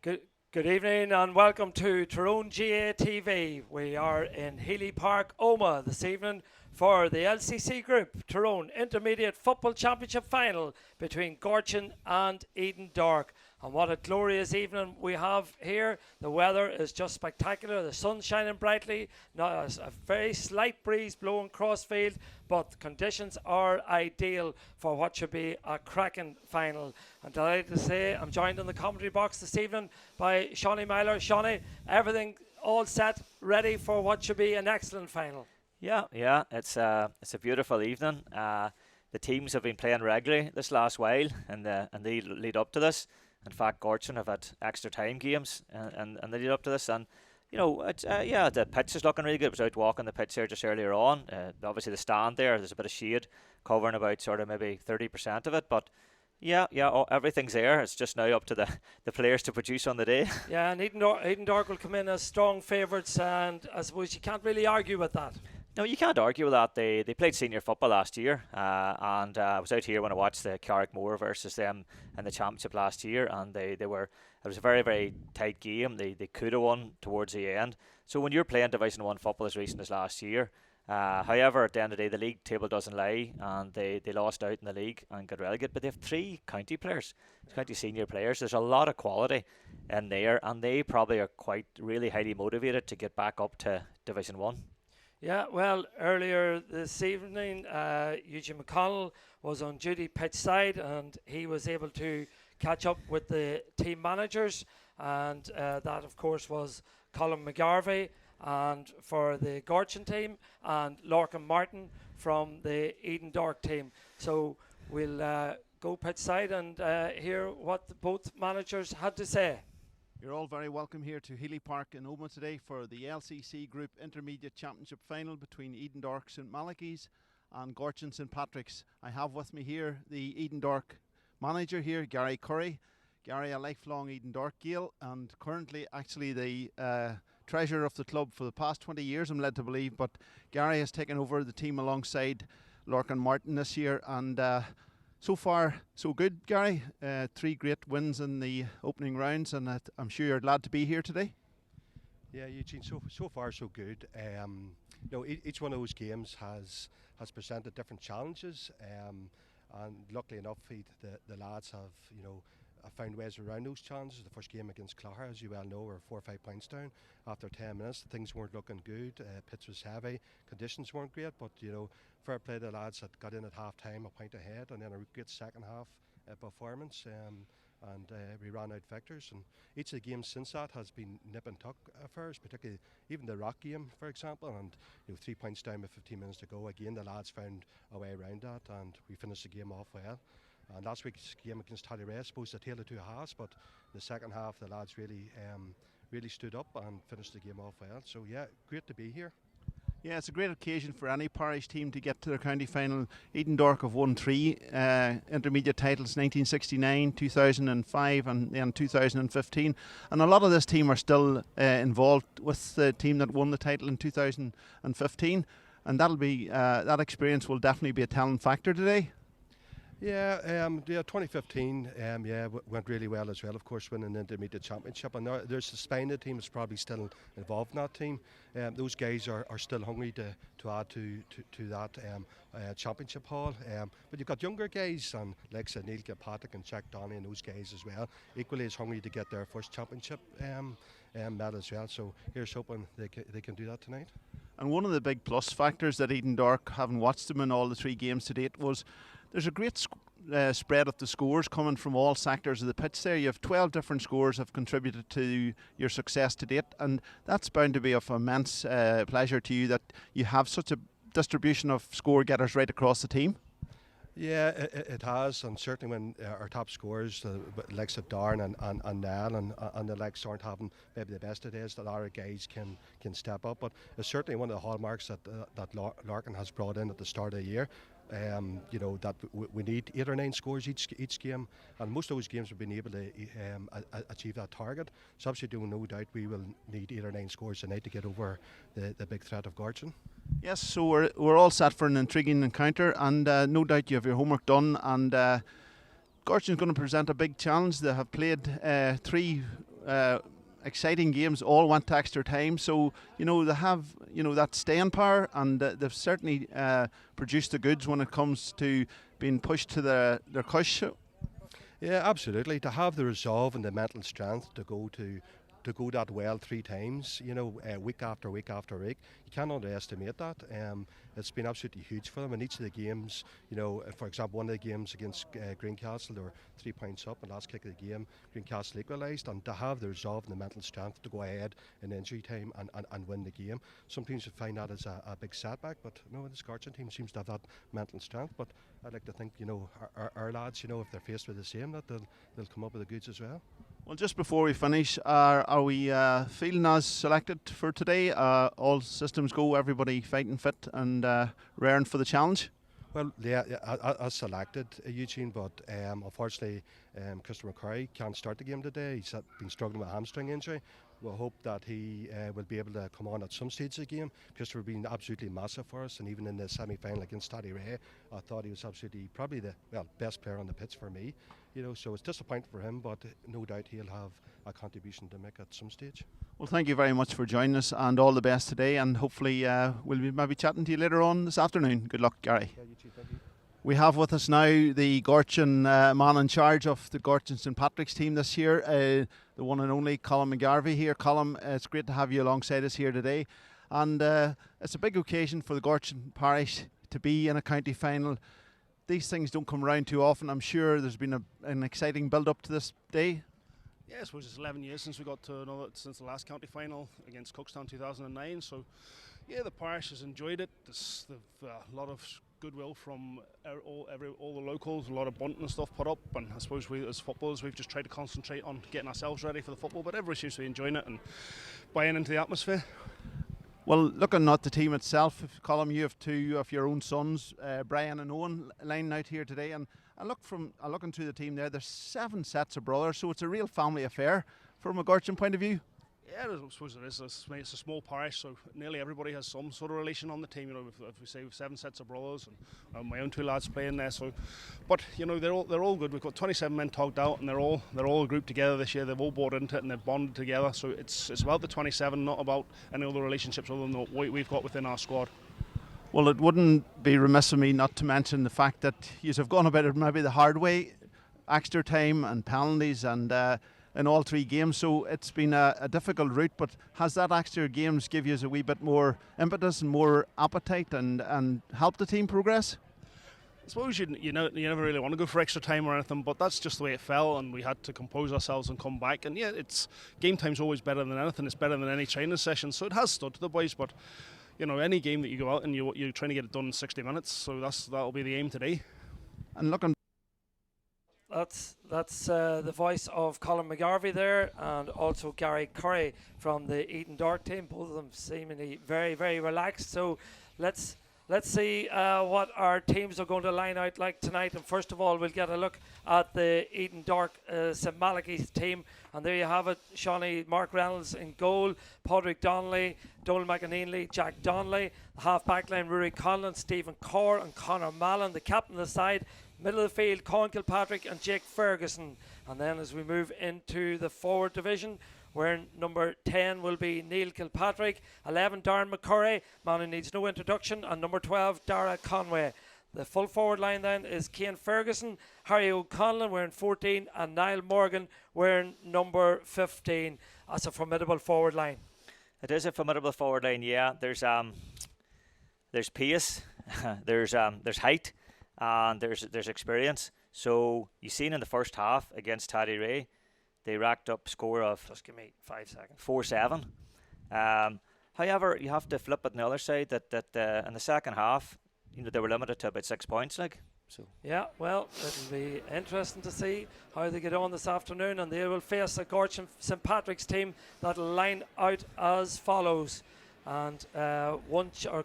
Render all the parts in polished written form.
Good, good evening and welcome to Tyrone GA TV. We are in Healy Park, Omagh this evening for the LCC Group Tyrone Intermediate Football Championship final between Gortin and Edendork. And what a glorious evening we have here. The weather is just spectacular. The sun's shining brightly. Not a very slight breeze blowing crossfield, but conditions are ideal for what should be a cracking final. I'm delighted to say I'm joined in the commentary box this evening by Shawnee Myler. Shawnee, everything all set, ready for what should be an excellent final. Yeah, it's a beautiful evening. The teams have been playing regularly this last while, and the lead up to this. In fact, Gortin have had extra time games, and the lead up to this, and the pitch is looking really good. I was out walking the pitch there just earlier on. Obviously the stand there's a bit of shade covering about sort of maybe 30% of it, but everything's there. It's just now up to the players to produce on the day. Yeah, and Edendork will come in as strong favourites, and I suppose you can't really argue with that. No, you can't argue with that. They played senior football last year, and I was out here when I watched the Carrickmore versus them in the championship last year, and they were. It was a very, very tight game. They could have won towards the end. So when you're playing Division 1 football as recent as last year, however, at the end of the day, the league table doesn't lie, and they lost out in the league and got relegated. But they have three county players, county senior players. There's a lot of quality in there, and they probably are quite really highly motivated to get back up to Division 1. Yeah, well, earlier this evening, Eugene McConnell was on duty pitch side, and he was able to catch up with the team managers, and that, of course, was Colin McGarvey and for the Gortin team, and Lorcan Martin from the Edendork team. So we'll go pitch side and hear what both managers had to say. You're all very welcome here to Healy Park in Omagh today for the LCC Group Intermediate Championship final between Edendork St Malachy's and Gortin St Patrick's. I have with me here the Edendork manager here, Gary Curry. Gary, a lifelong Edendork Gael, and currently actually the treasurer of the club for the past 20 years, I'm led to believe. But Gary has taken over the team alongside Lorcan Martin this year, and so far, so good, Gary. 3 great wins in the opening rounds, and I'm sure you're glad to be here today. Yeah, Eugene. So far, so good. Each one of those games has presented different challenges, and luckily enough, the lads have found ways around those challenges. The first game against Clogher, as you well know, were 4 or 5 points down after 10 minutes. Things weren't looking good. Pitch was heavy, conditions weren't great, but fair play to the lads that got in at half time a point ahead, and then a great second half performance. And we ran out victors, and each of the games since that has been nip and tuck affairs, particularly even the Rock game, for example, and 3 points down with 15 minutes to go. Again, the lads found a way around that, and we finished the game off well. And last week's game against Tallyray, I suppose, the tale of two halves, but the second half the lads really stood up and finished the game off well. So yeah, great to be here. Yeah, it's a great occasion for any parish team to get to their county final. Edendork have won 3 intermediate titles, 1969, 2005 and then 2015. And a lot of this team are still involved with the team that won the title in 2015. And that'll be that experience will definitely be a telling factor today. Yeah, 2015 went really well as well, of course, winning the Intermediate Championship. And there's the spine of the team that's probably still involved in that team. Those guys are still hungry to add to that championship haul. But you've got younger guys, and like said, Neil Kilpatrick and Jack Donny and those guys as well, equally as hungry to get their first championship medal as well. So here's hoping they can do that tonight. And one of the big plus factors that Edendork, having watched them in all the 3 games to date, was there's a great spread of the scores coming from all sectors of the pitch there. You have 12 different scores have contributed to your success to date, and that's bound to be of immense pleasure to you that you have such a distribution of score getters right across the team. Yeah, it has, and certainly when our top scorers, the likes of Darren and Niall and the likes aren't having maybe the best of days, that our guys can step up. But it's certainly one of the hallmarks that Lorcan has brought in at the start of the year. That we need 8 or 9 scores each game, and most of those games we've been able to achieve that target. So absolutely no doubt we will need 8 or 9 scores tonight to get over the big threat of Gortin. Yes, so we're all set for an intriguing encounter, and no doubt you have your homework done, and Gortin's going to present a big challenge. They have played 3 exciting games all went to extra time, so they have that staying power, and they've certainly produced the goods when it comes to being pushed to their cush. Yeah, absolutely. To have the resolve and the mental strength to go that well 3 times, week after week after week, you can't underestimate that. It's been absolutely huge for them in each of the games. For example, one of the games against Greencastle, they were 3 points up, and last kick of the game, Greencastle equalised, and to have the resolve and the mental strength to go ahead in injury time and win the game. Some teams would find that as a big setback, but no, this Gortin team seems to have that mental strength. But I'd like to think, our lads, if they're faced with the same, that they'll come up with the goods as well. Well, just before we finish, are we feeling as selected for today? All systems go, everybody fighting fit and raring for the challenge? Well, yeah, as selected, Eugene, but unfortunately, Christopher McCurry can't start the game today. He's been struggling with a hamstring injury. We'll hope that he will be able to come on at some stage of the game. Christopher been absolutely massive for us, and even in the semi-final against Tyrone, I thought he was absolutely probably the best player on the pitch for me. So it's disappointing for him, but no doubt he'll have a contribution to make at some stage. Well, thank you very much for joining us, and all the best today, and hopefully we'll be maybe chatting to you later on this afternoon. Good luck, Gary. Yeah, you too, thank you. We have with us now the Gortin man in charge of the Gortin St Patrick's team this year, the one and only Colin McGarvey here. Colin, it's great to have you alongside us here today, and it's a big occasion for the Gortin parish to be in a county final. These things don't come around too often. I'm sure there's been an exciting build up to this day. Yeah, I suppose it's 11 years since we got to since the last county final against Cookstown 2009. So, yeah, the parish has enjoyed it. There's a lot of goodwill from all the locals, a lot of bunting and stuff put up. And I suppose we, as footballers, we've just tried to concentrate on getting ourselves ready for the football. But everybody seems to be enjoying it and buying into the atmosphere. Well, looking at the team itself, Colin, you have 2 of your own sons, Brian and Owen, lining out here today, and looking through the team there, there's 7 sets of brothers, so it's a real family affair from a Gortin point of view. Yeah, I suppose it is. It's a small parish, so nearly everybody has some sort of relation on the team. If we say we've 7 sets of brothers, and my own 2 lads playing there. So, but they're all good. We've got 27 men togged out, and they're all grouped together this year. They've all bought into it and they've bonded together. So it's about the 27, not about any other relationships other than what we've got within our squad. Well, it wouldn't be remiss of me not to mention the fact that you have gone about it maybe the hard way, extra time and penalties, and in all 3 games, so it's been a difficult route. But has that extra games give you a wee bit more impetus and more appetite and help the team progress? I suppose you never really want to go for extra time or anything, but that's just the way it fell, and we had to compose ourselves and come back. And yeah, it's game time's always better than anything. It's better than any training session, so it has stood to the boys. But any game that you go out and you're trying to get it done in 60 minutes, so that'll be the aim today. And looking. That's the voice of Colin McGarvey there, and also Gary Curry from the Edendork team. Both of them seemingly very, very relaxed. So let's see what our teams are going to line out like tonight. And first of all, we'll get a look at the Edendork St Malachy's team. And there you have it: Shawnee, Mark Reynolds in goal, Padraig Donnelly, Donal McAneenley, Jack Donnelly. The half-back line: Rory Conlon, Stephen Corr and Conor Mallon. The captain of the side: middle of the field, Colin Kilpatrick and Jake Ferguson. And then as we move into the forward division, where number 10 will be Neil Kilpatrick, 11 Darren McCurry, man who needs no introduction, and number 12 Dara Conway. The full forward line then is Cian Ferguson, Harry O'Connell wearing 14, and Niall Morgan wearing number 15. That's a formidable forward line. It is a formidable forward line, yeah. There's pace, there's height, and there's experience. So you seen in the first half against Taddy Ray, they racked up score of, just give me 5 seconds, 4-7. However, you have to flip it on the other side that in the second half, they were limited to about 6 points. So yeah, well, it'll be interesting to see how they get on this afternoon, and they will face a Gortin St Patrick's team that'll line out as follows. And a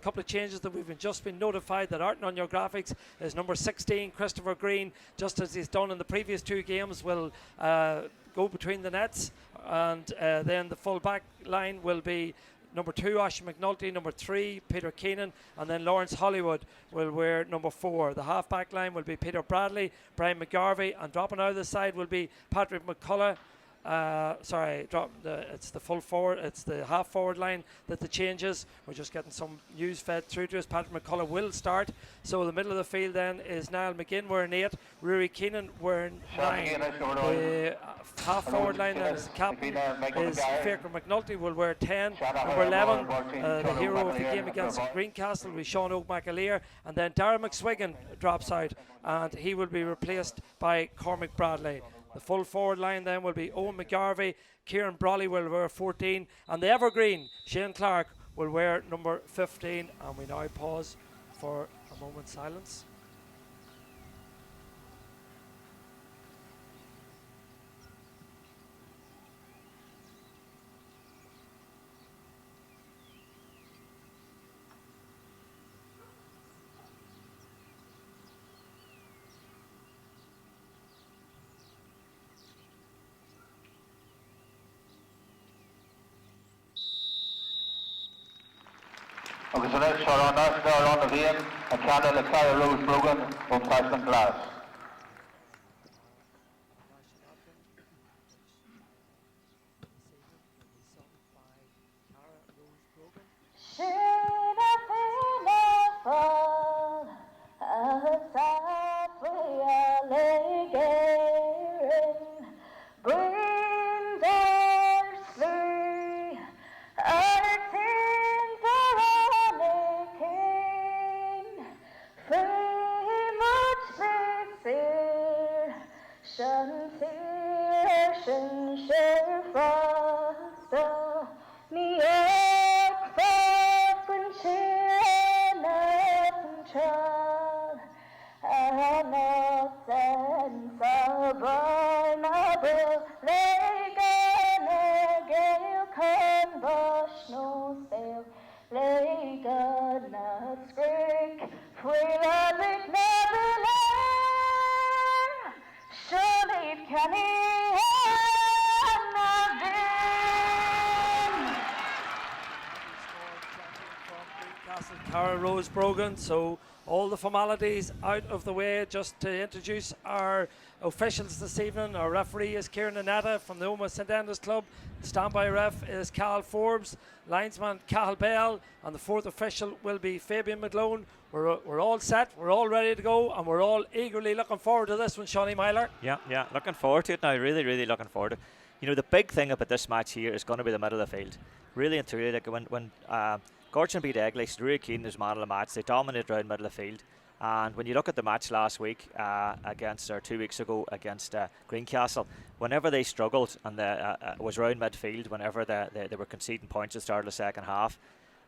couple of changes that we've just been notified that aren't on your graphics is number 16, Christopher Green, just as he's done in the previous 2 games, will go between the nets. And then the full back line will be number 2, Ashton McNulty, number 3, Peter Keenan, and then Lawrence Hollywood will wear number 4. The half back line will be Peter Bradley, Brian McGarvey, and dropping out of the side will be Patrick McCullough, it's the full forward, it's the half forward line that the changes. We're just getting some news fed through to us. Patrick McCullough will start. So the middle of the field then is Niall McGinn wearing 8, Rory Keenan wearing 9. The half forward line then is the captain is Faker McNulty will wear 10. Number 11, the hero of the game against Greencastle will be Sean O'Macaleer, and then Darren McSwiggan drops out and he will be replaced by Cormac Bradley. The full forward line then will be Owen McGarvey, Kieran Brawley will wear 14, and the evergreen Shane Clark will wear number 15. And we now pause for a moment's silence. Agus an eis ar an a bhíon a ceanna le Cara Rose Brogan ón Tasman Glass. Cara Rose Brogan. So all the formalities out of the way, just to introduce our officials this evening. Our referee is Kieran Annetta from the Omagh St Enda's Club. The standby ref is Cal Forbes, linesman Cathal Bell, and the fourth official will be Fabian McGlone. We're all set, we're all ready to go, and we're all eagerly looking forward to this one, Shawnee Myler. Yeah, looking forward to it now, really looking forward to it. You know, the big thing about this match here is going to be the middle of the field. Really and truly, like when Gortin beat Egley, Rory Keane was man of the match. They dominated around middle of the field. And when you look at the match last week or 2 weeks ago against Greencastle, whenever they struggled and it was around midfield, whenever they were conceding points at the start of the second half.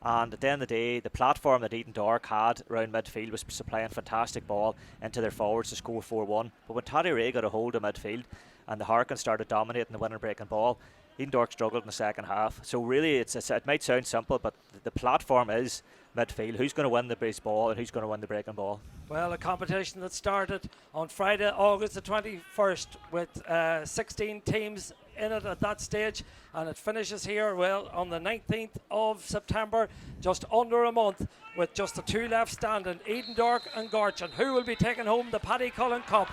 And at the end of the day, the platform that Edendork had around midfield was supplying fantastic ball into their forwards to score 4-1. But when Taddy Ray got a hold of midfield and the Harkins started dominating the winning breaking ball, Edendork struggled in the second half. So really, it might sound simple, but the platform is midfield. Who's going to win the base ball and who's going to win the breaking ball? Well, a competition that started on Friday, August the 21st, with 16 teams in it at that stage, and it finishes here, well, on the 19th of September, just under a month, with just the two left standing, Edendork and Gortin. Who will be taking home the Paddy Cullen Cup?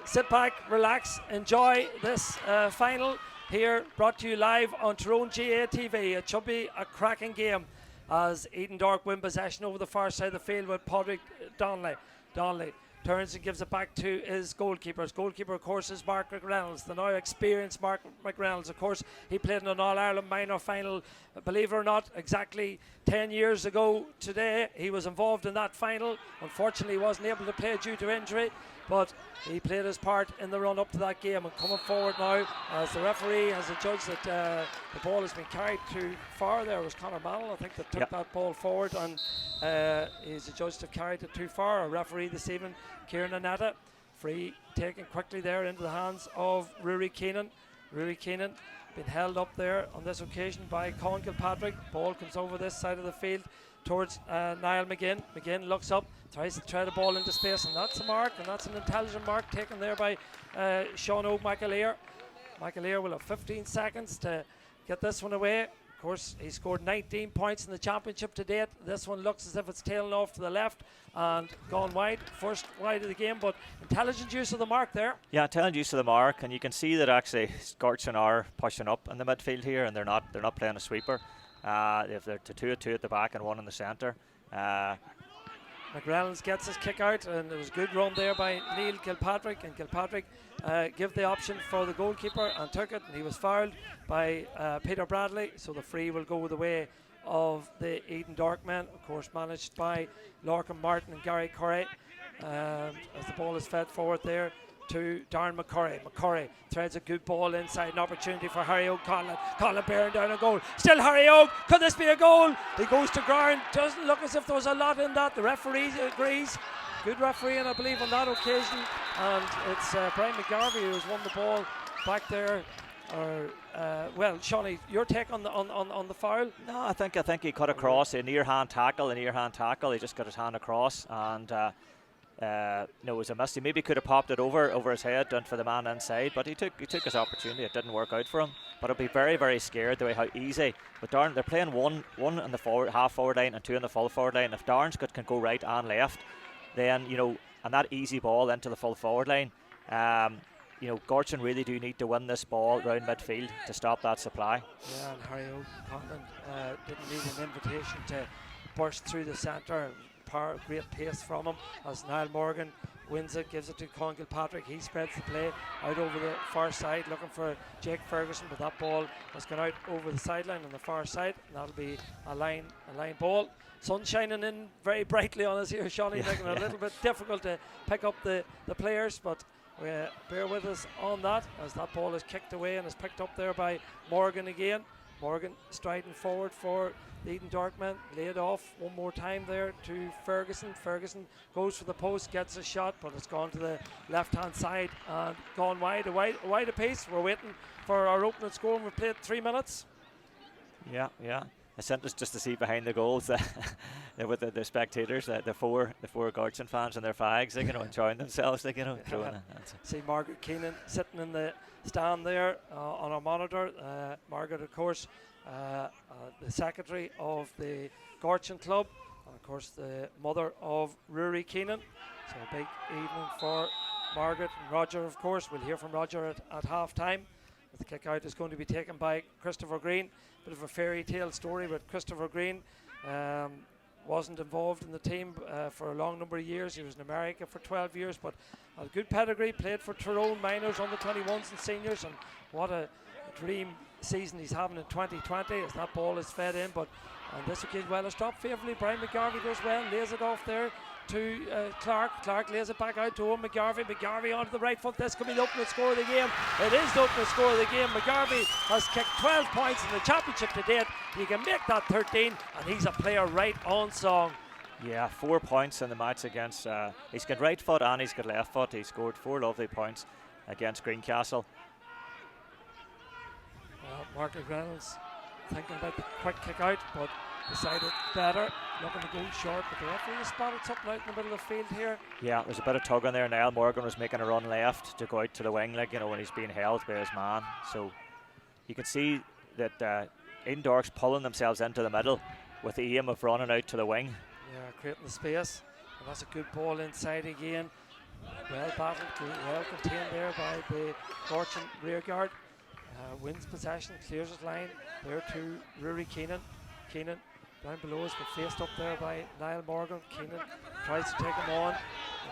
Sit back, relax, enjoy this final here, brought to you live on Tyrone GA TV. It should be a cracking game as Edendork win possession over the far side of the field with Padraig Donnelly. Donnelly turns and gives it back to his goalkeeper. His goalkeeper, of course, is Mark McReynolds, the now experienced Mark McReynolds. Of course, he played in an All-Ireland minor final, believe it or not, exactly 10 years ago today. He was involved in that final. Unfortunately, he wasn't able to play due to injury, but he played his part in the run up to that game. And coming forward now, as the referee has adjudged that the ball has been carried too far. There was Conor Mannell, I think, that took that ball forward, and he's adjudged to have carried it too far. A referee this evening, Kieran Annetta, free taken quickly there into the hands of Rory Keenan. Rory Keenan been held up there on this occasion by Colin Kilpatrick. Ball comes over this side of the field towards Niall McGinn. McGinn looks up, tries to thread the ball into space, and that's a mark, and that's an intelligent mark taken there by Sean O'Macaleer. McAleer will have 15 seconds to get this one away. Of course, he scored 19 points in the championship to date. This one looks as if it's tailing off to the left and gone wide. First wide of the game, but intelligent use of the mark there. Yeah, intelligent use of the mark, and you can see that actually Gortin are pushing up in the midfield here, and they're not playing a sweeper. If they're two at the back and one in the centre. McReynolds gets his kick out, and there was a good run there by Neil Kilpatrick, and Kilpatrick gave the option for the goalkeeper and took it, and he was fouled by Peter Bradley, so the free will go the way of the Edendork men, of course managed by Lorcan Martin and Gary Curry, as the ball is fed forward there to Darren McCurry. McCurry threads a good ball inside, an opportunity for Harry Oak. Colin bearing down a goal. Still Harry Oak. Could this be a goal? He goes to ground. Doesn't look as if there was a lot in that. The referee agrees. Good refereeing, I believe, on that occasion. And it's Brian McGarvey who has won the ball back there. Well, Shawnee, your take on the foul? No, I think he cut across a near hand tackle. He just got his hand across, and no, it was a miss. He maybe could have popped it over his head and for the man inside, but he took his opportunity. It didn't work out for him. But I'd be very, very scared the way how easy. But Darren, they're playing one in the half forward line and two in the full forward line. If Darren's can go right and left, then and that easy ball into the full forward line. Gortin really do need to win this ball round midfield to stop that supply. Yeah, and Harry O'Connell didn't need an invitation to burst through the centre. Great pace from him as Niall Morgan wins it, gives it to Colin Kilpatrick. He spreads the play out over the far side looking for Jake Ferguson, but that ball has gone out over the sideline on the far side, and that'll be a line ball. Sun shining in very brightly on us here, Shawnee, making it a little bit difficult to pick up the players, but bear with us on that as that ball is kicked away and is picked up there by Morgan again. Morgan striding forward for the Edendork men, laid off one more time there to Ferguson. Ferguson goes for the post, gets a shot, but it's gone to the left hand side and gone wide. A wide apiece. We're waiting for our opening score, and we've played 3 minutes. Yeah. It's interesting just to see behind the goals with the spectators, the four Gortin fans and their fags, enjoying themselves, throwing See Margaret Keenan sitting in the stand there on our monitor. Margaret, of course, the secretary of the Gortin club, and of course the mother of Rory Keenan. So a big evening for Margaret and Roger, of course. We'll hear from Roger at half time. The kick out is going to be taken by Christopher Green. Bit of a fairy tale story, but Christopher Green wasn't involved in the team for a long number of years. He was in America for 12 years, but had a good pedigree, played for Tyrone minors, under 21s and seniors, and what a dream season he's having in 2020 as that ball is fed in. But on this occasion, well, it's dropped favourably. Brian McGarvey goes well, lays it off there to Clark. Clark lays it back out to him. McGarvey onto the right foot. This could be the opening score of the game. It is the opening score of the game. McGarvey has kicked 12 points in the championship to date. He can make that 13, and he's a player right on song. Yeah, 4 points in the match against. He's got right foot and he's got left foot. He scored 4 lovely points against Greencastle. Mark Reynolds thinking about the quick kick out, but decided better, looking to go short, but the referee spotted something out in the middle of the field here. Yeah, there's a bit of tug on there. Niall Morgan was making a run left to go out to the wing, when he's being held by his man. So you can see that Edendork's pulling themselves into the middle with the aim of running out to the wing. Yeah, creating the space, and that's a good ball inside again. Well battled, well contained there by the Gortin rearguard. Wins possession, clears his line there to Rory Keenan. Keenan down below has been faced up there by Niall Morgan. Keenan tries to take him on,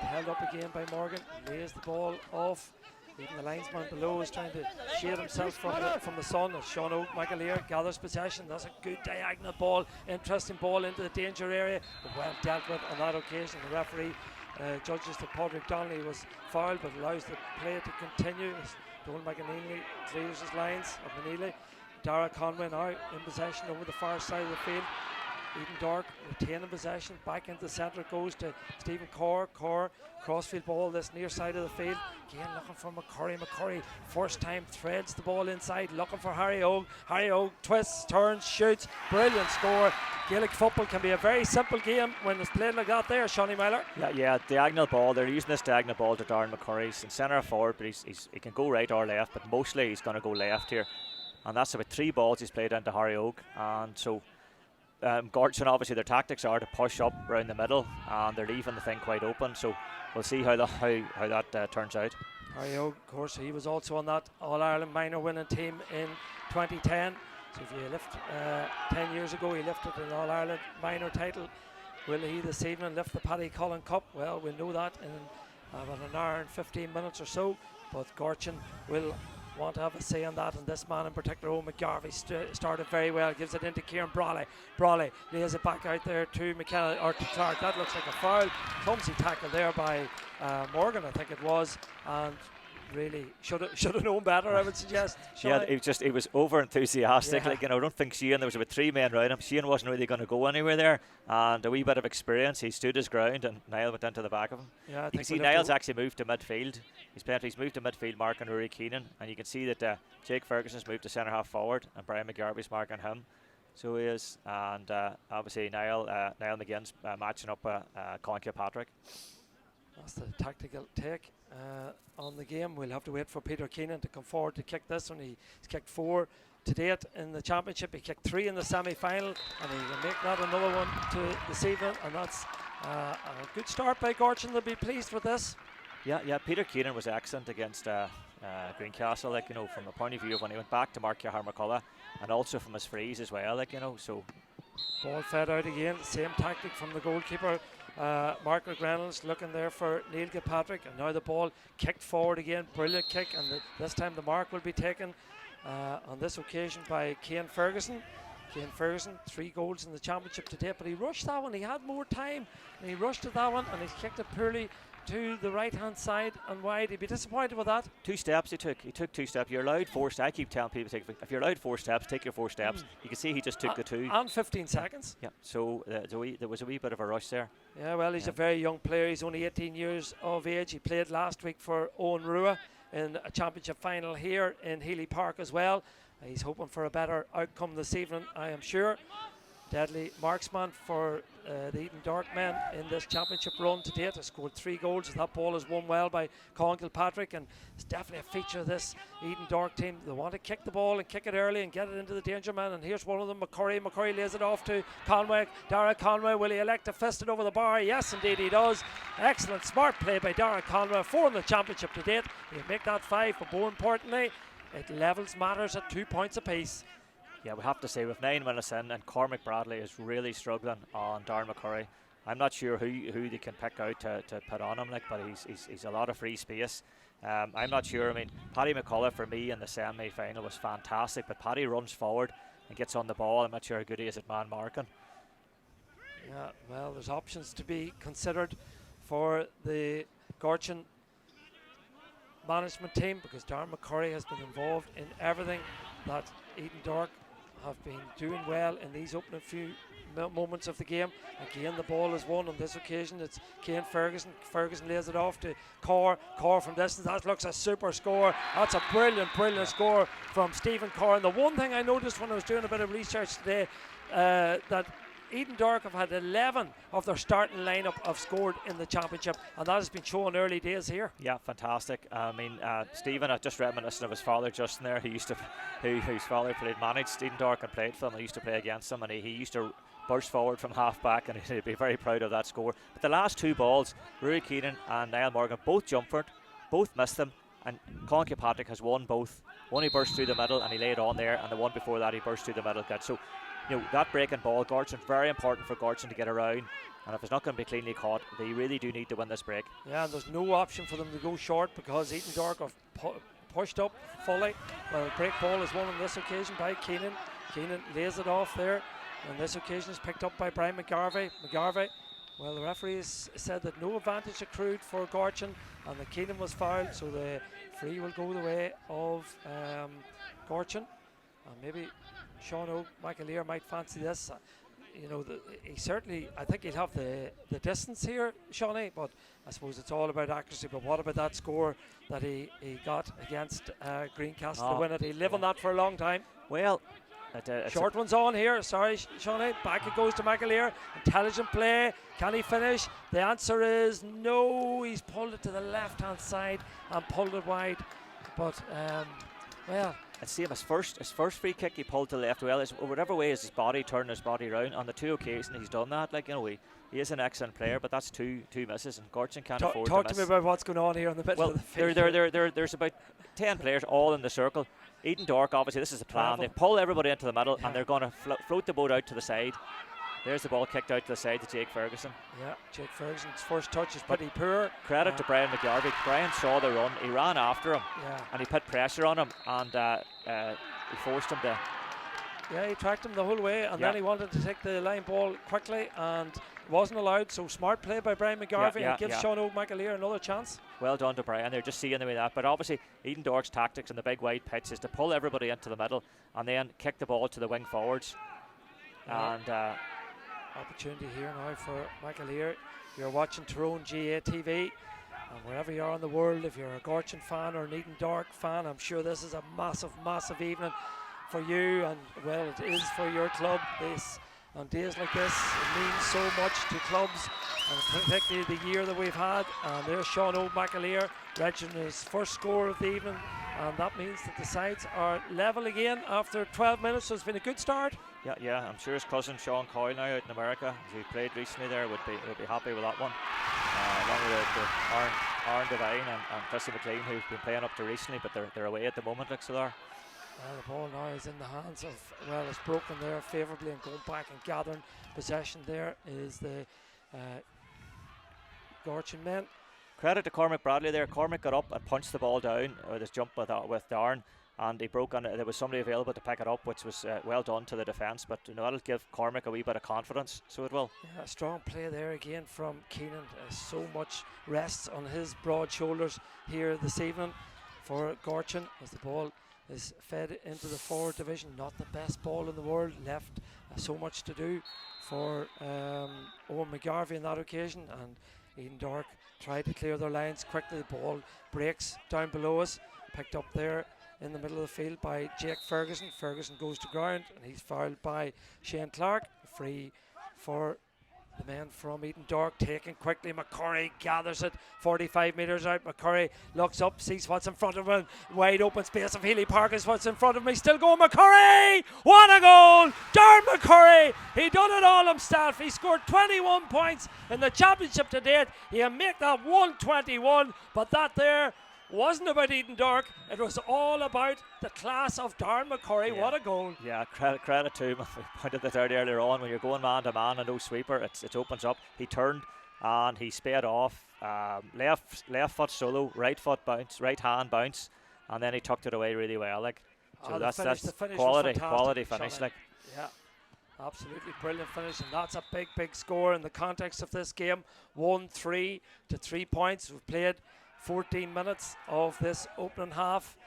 and held up again by Morgan. Lays the ball off. Even the linesman below is trying to shade himself from the sun as Sean O'Mcaleer gathers possession. That's a good diagonal ball, interesting ball into the danger area, but well dealt with on that occasion. The referee judges that Padraig Donnelly was fouled, but allows the play to continue. Donal McAneely clears his lines of Maneely. Dara Conway now in possession over the far side of the field. Edendork retaining possession, back into the centre it goes to Stephen Corr. Crossfield ball this near side of the field. Again looking for McCurry. First time threads the ball inside, looking for Harry Ogue. Harry Ogue twists, turns, shoots. Brilliant score. Gaelic football can be a very simple game when it's played like that there, Shawnee Myler. Yeah, diagonal ball. They're using this diagonal ball to Darren McCurry. He's in centre forward, but he can go right or left, but mostly he's going to go left here. and that's about 3 balls he's played into Harry Oak. And so Gortin, obviously their tactics are to push up around the middle, and they're leaving the thing quite open. So we'll see how that turns out. Harry Oak, of course, he was also on that All-Ireland minor winning team in 2010. So if you lift 10 years ago, he lifted an All-Ireland minor title. Will he this evening lift the Paddy Cullen Cup? Well, we'll know that in about an hour and 15 minutes or so. But Gortin will want to have a say on that, and this man in particular, Owen McGarvey, started very well, gives it into Kieran Brawley. Brawley lays it back out there to McKenna, or to Clark. That looks like a foul. Clumsy tackle there by Morgan, I think it was, and really should have known better, I would suggest. Yeah, it was over enthusiastic. Yeah. Like, I don't think Shane, there was about 3 men around him. Shane wasn't really going to go anywhere there, and a wee bit of experience. He stood his ground, and Niall went into the back of him. Yeah, you can see Niall's actually moved to midfield. He's moved to midfield, marking Rory Keenan, and you can see that Jake Ferguson's moved to centre half forward, and Brian McGarvey's marking him. So he is, and obviously Niall McGinn's matching up Colin Kilpatrick. That's the tactical take on the game. We'll have to wait for Peter Keenan to come forward to kick this one. He's kicked 4 to date in the championship. He kicked 3 in the semi-final, and he will make that another one to this evening, and that's a good start by Gortin. They'll be pleased with this. Yeah, Peter Keenan was excellent against Greencastle, like, you know, from the point of view of when he went back to Mark Yahar McCullough, and also from his frees as well, like, you know, so. Ball fed out again, same tactic from the goalkeeper. Mark McReynolds looking there for Neil Kilpatrick, and now the ball kicked forward again. Brilliant kick, and this time the mark will be taken on this occasion by Cian Ferguson. Cian Ferguson, 3 goals in the championship to date, but he rushed that one. He had more time, and he rushed at that one, and he kicked it poorly to the right hand side and wide. He'd be disappointed with that. 2 steps he took. He took 2 steps. You're allowed 4 steps. I keep telling people, if you're allowed 4 steps, take your 4 steps. You can see he just took the 2. And 15 seconds. Yeah, so there was a wee bit of a rush there. Yeah, well, he's a very young player. He's only 18 years of age. He played last week for Owen Rua in a championship final here in Healy Park as well. He's hoping for a better outcome this evening, I am sure. Deadly marksman for the Edendork men in this championship run to date. Has scored 3 goals. That ball is won well by Colin Kilpatrick, and it's definitely a feature of this Edendork team. They want to kick the ball and kick it early and get it into the danger man, and here's one of them, McCurry. McCurry lays it off to Conway. Dara Conway, will he elect to fist it over the bar? Yes, indeed he does. Excellent, smart play by Dara Conway. 4 in the championship to date. He'll make that 5, but more importantly, it levels matters at 2 points apiece. Yeah, we have to say with 9 minutes in, and Cormac Bradley is really struggling on Darren McCurry. I'm not sure who they can pick out to put on him, like, but he's a lot of free space. I'm not sure. I mean, Paddy McCullough for me in the semi-final was fantastic, but Paddy runs forward and gets on the ball. I'm not sure how good he is at man marking. Yeah, well, there's options to be considered for the Gortin management team, because Darren McCurry has been involved in everything that Edendork have been doing well in these opening few moments of the game. Again, the ball is won on this occasion. It's Cian Ferguson. Ferguson lays it off to Corr. Corr from distance. That looks a super score. That's a brilliant score from Stephen Corr. And the one thing I noticed when I was doing a bit of research today, that Edendork have had 11 of their starting lineup have scored in the championship, and that has been shown early days here. Yeah, fantastic. I mean, Stephen, I just reminiscing of his father Justin there, whose father managed Edendork and played for them. I used to play against him, and he used to burst forward from half back, and he'd be very proud of that score. But the last 2 balls, Rory Keenan and Niall Morgan both jumped for it, both missed them, and Colin Kilpatrick has won both. One he burst through the middle and he laid on there, and the one before that he burst through the middle. So, you know, that breaking ball, Gortin, very important for Gortin to get around, and if it's not going to be cleanly caught, they really do need to win this break. Yeah, and there's no option for them to go short, because Edendork have pushed up fully. Well, the break ball is won on this occasion by Keenan. Keenan lays it off there, and this occasion is picked up by Brian McGarvey. Well, the referee has said that no advantage accrued for Gortin, and the Keenan was fouled, so the free will go the way of Gortin. And maybe Sean O'McAleer might fancy this. You know, he certainly, I think he'll have the distance here, Shawnee, but I suppose it's all about accuracy. But what about that score that he got against Greencastle to win it? He'll live on that for a long time. Well, short one's on here. Sorry, Shawnee. Back it goes to McAleer. Intelligent play. Can he finish? The answer is no. He's pulled it to the left-hand side and pulled it wide. But, well, I'd see him his first free kick he pulled to the left well. Whatever way is his body turning his body around. On the 2 occasions he's done that. Like, you know, he is an excellent player, but that's two misses, and Gortin can't afford to Talk miss. to me about what's going on here in the middle of the field. There's about 10 players all in the circle. Edendork, obviously, this is the plan. They pull everybody into the middle, and they're going to float the boat out to the side. There's the ball kicked out to the side to Jake Ferguson. Yeah, Jake Ferguson's first touch is pretty poor. Credit to Brian McGarvey. Brian saw the run, he ran after him, and he put pressure on him, and he forced him to. Yeah, he tracked him the whole way, and then he wanted to take the line ball quickly, and wasn't allowed. So smart play by Brian McGarvey, and gives Sean O'McAleer another chance. Well done to Brian. They're just seeing the way that. But obviously, Edendork's tactics in the big wide pitch is to pull everybody into the middle, and then kick the ball to the wing forwards. And opportunity here now for McAleer. You're watching Tyrone GA TV, and wherever you are in the world, if you're a Gortin fan or an Edendork fan, I'm sure this is a massive evening for you, and well, it is for your club. On days like this, it means so much to clubs, and particularly the year that we've had. And there's Sean O'McAleer registering his first score of the evening, and that means that the sides are level again after 12 minutes. So it's been a good start. Yeah, I'm sure his cousin Sean Coyle now out in America, as he played recently there, would be happy with that one. Along with the Aaron Devine and Chrissy McLean, who've been playing up to recently, but they're away at the moment, like so there. The ball now is in the hands of, well, it's broken there favourably, and going back and gathering possession there is the Gortin men. Credit to Cormac Bradley there. Cormac got up and punched the ball down with his jump with Darren, and he broke on it. There was somebody available to pick it up, which was well done to the defence, but you know, that'll give Cormac a wee bit of confidence, so it will. Yeah, strong play there again from Keenan. So much rests on his broad shoulders here this evening for Gortin, as the ball is fed into the forward division. Not the best ball in the world, left so much to do for Owen McGarvey on that occasion, and Edendork tried to clear their lines quickly. The ball breaks down below us, picked up there in the middle of the field by Jake Ferguson. Ferguson goes to ground, and he's fouled by Shane Clark. Free for the men from Edendork, taken quickly. McCurry gathers it 45 metres out. McCurry looks up, sees what's in front of him. Wide open space of Healy Park is what's in front of me. Still going McCurry! What a goal! Darren McCurry! He done it all himself. He scored 21 points in the championship to date. He'll make that 121, but that there wasn't about Edendork. It was all about the class of Darren McCurry. Yeah. What a goal. Yeah, credit to him. We pointed that out earlier on. When you're going man to man and no sweeper, it opens up. He turned and he sped off. Left foot solo, right foot bounce, right hand bounce, and then he tucked it away really well. Like, so that's quality finish. Like, yeah. Absolutely brilliant finish, and that's a big score in the context of this game. 1-3 to 3 points. We've played 14 minutes of this opening half.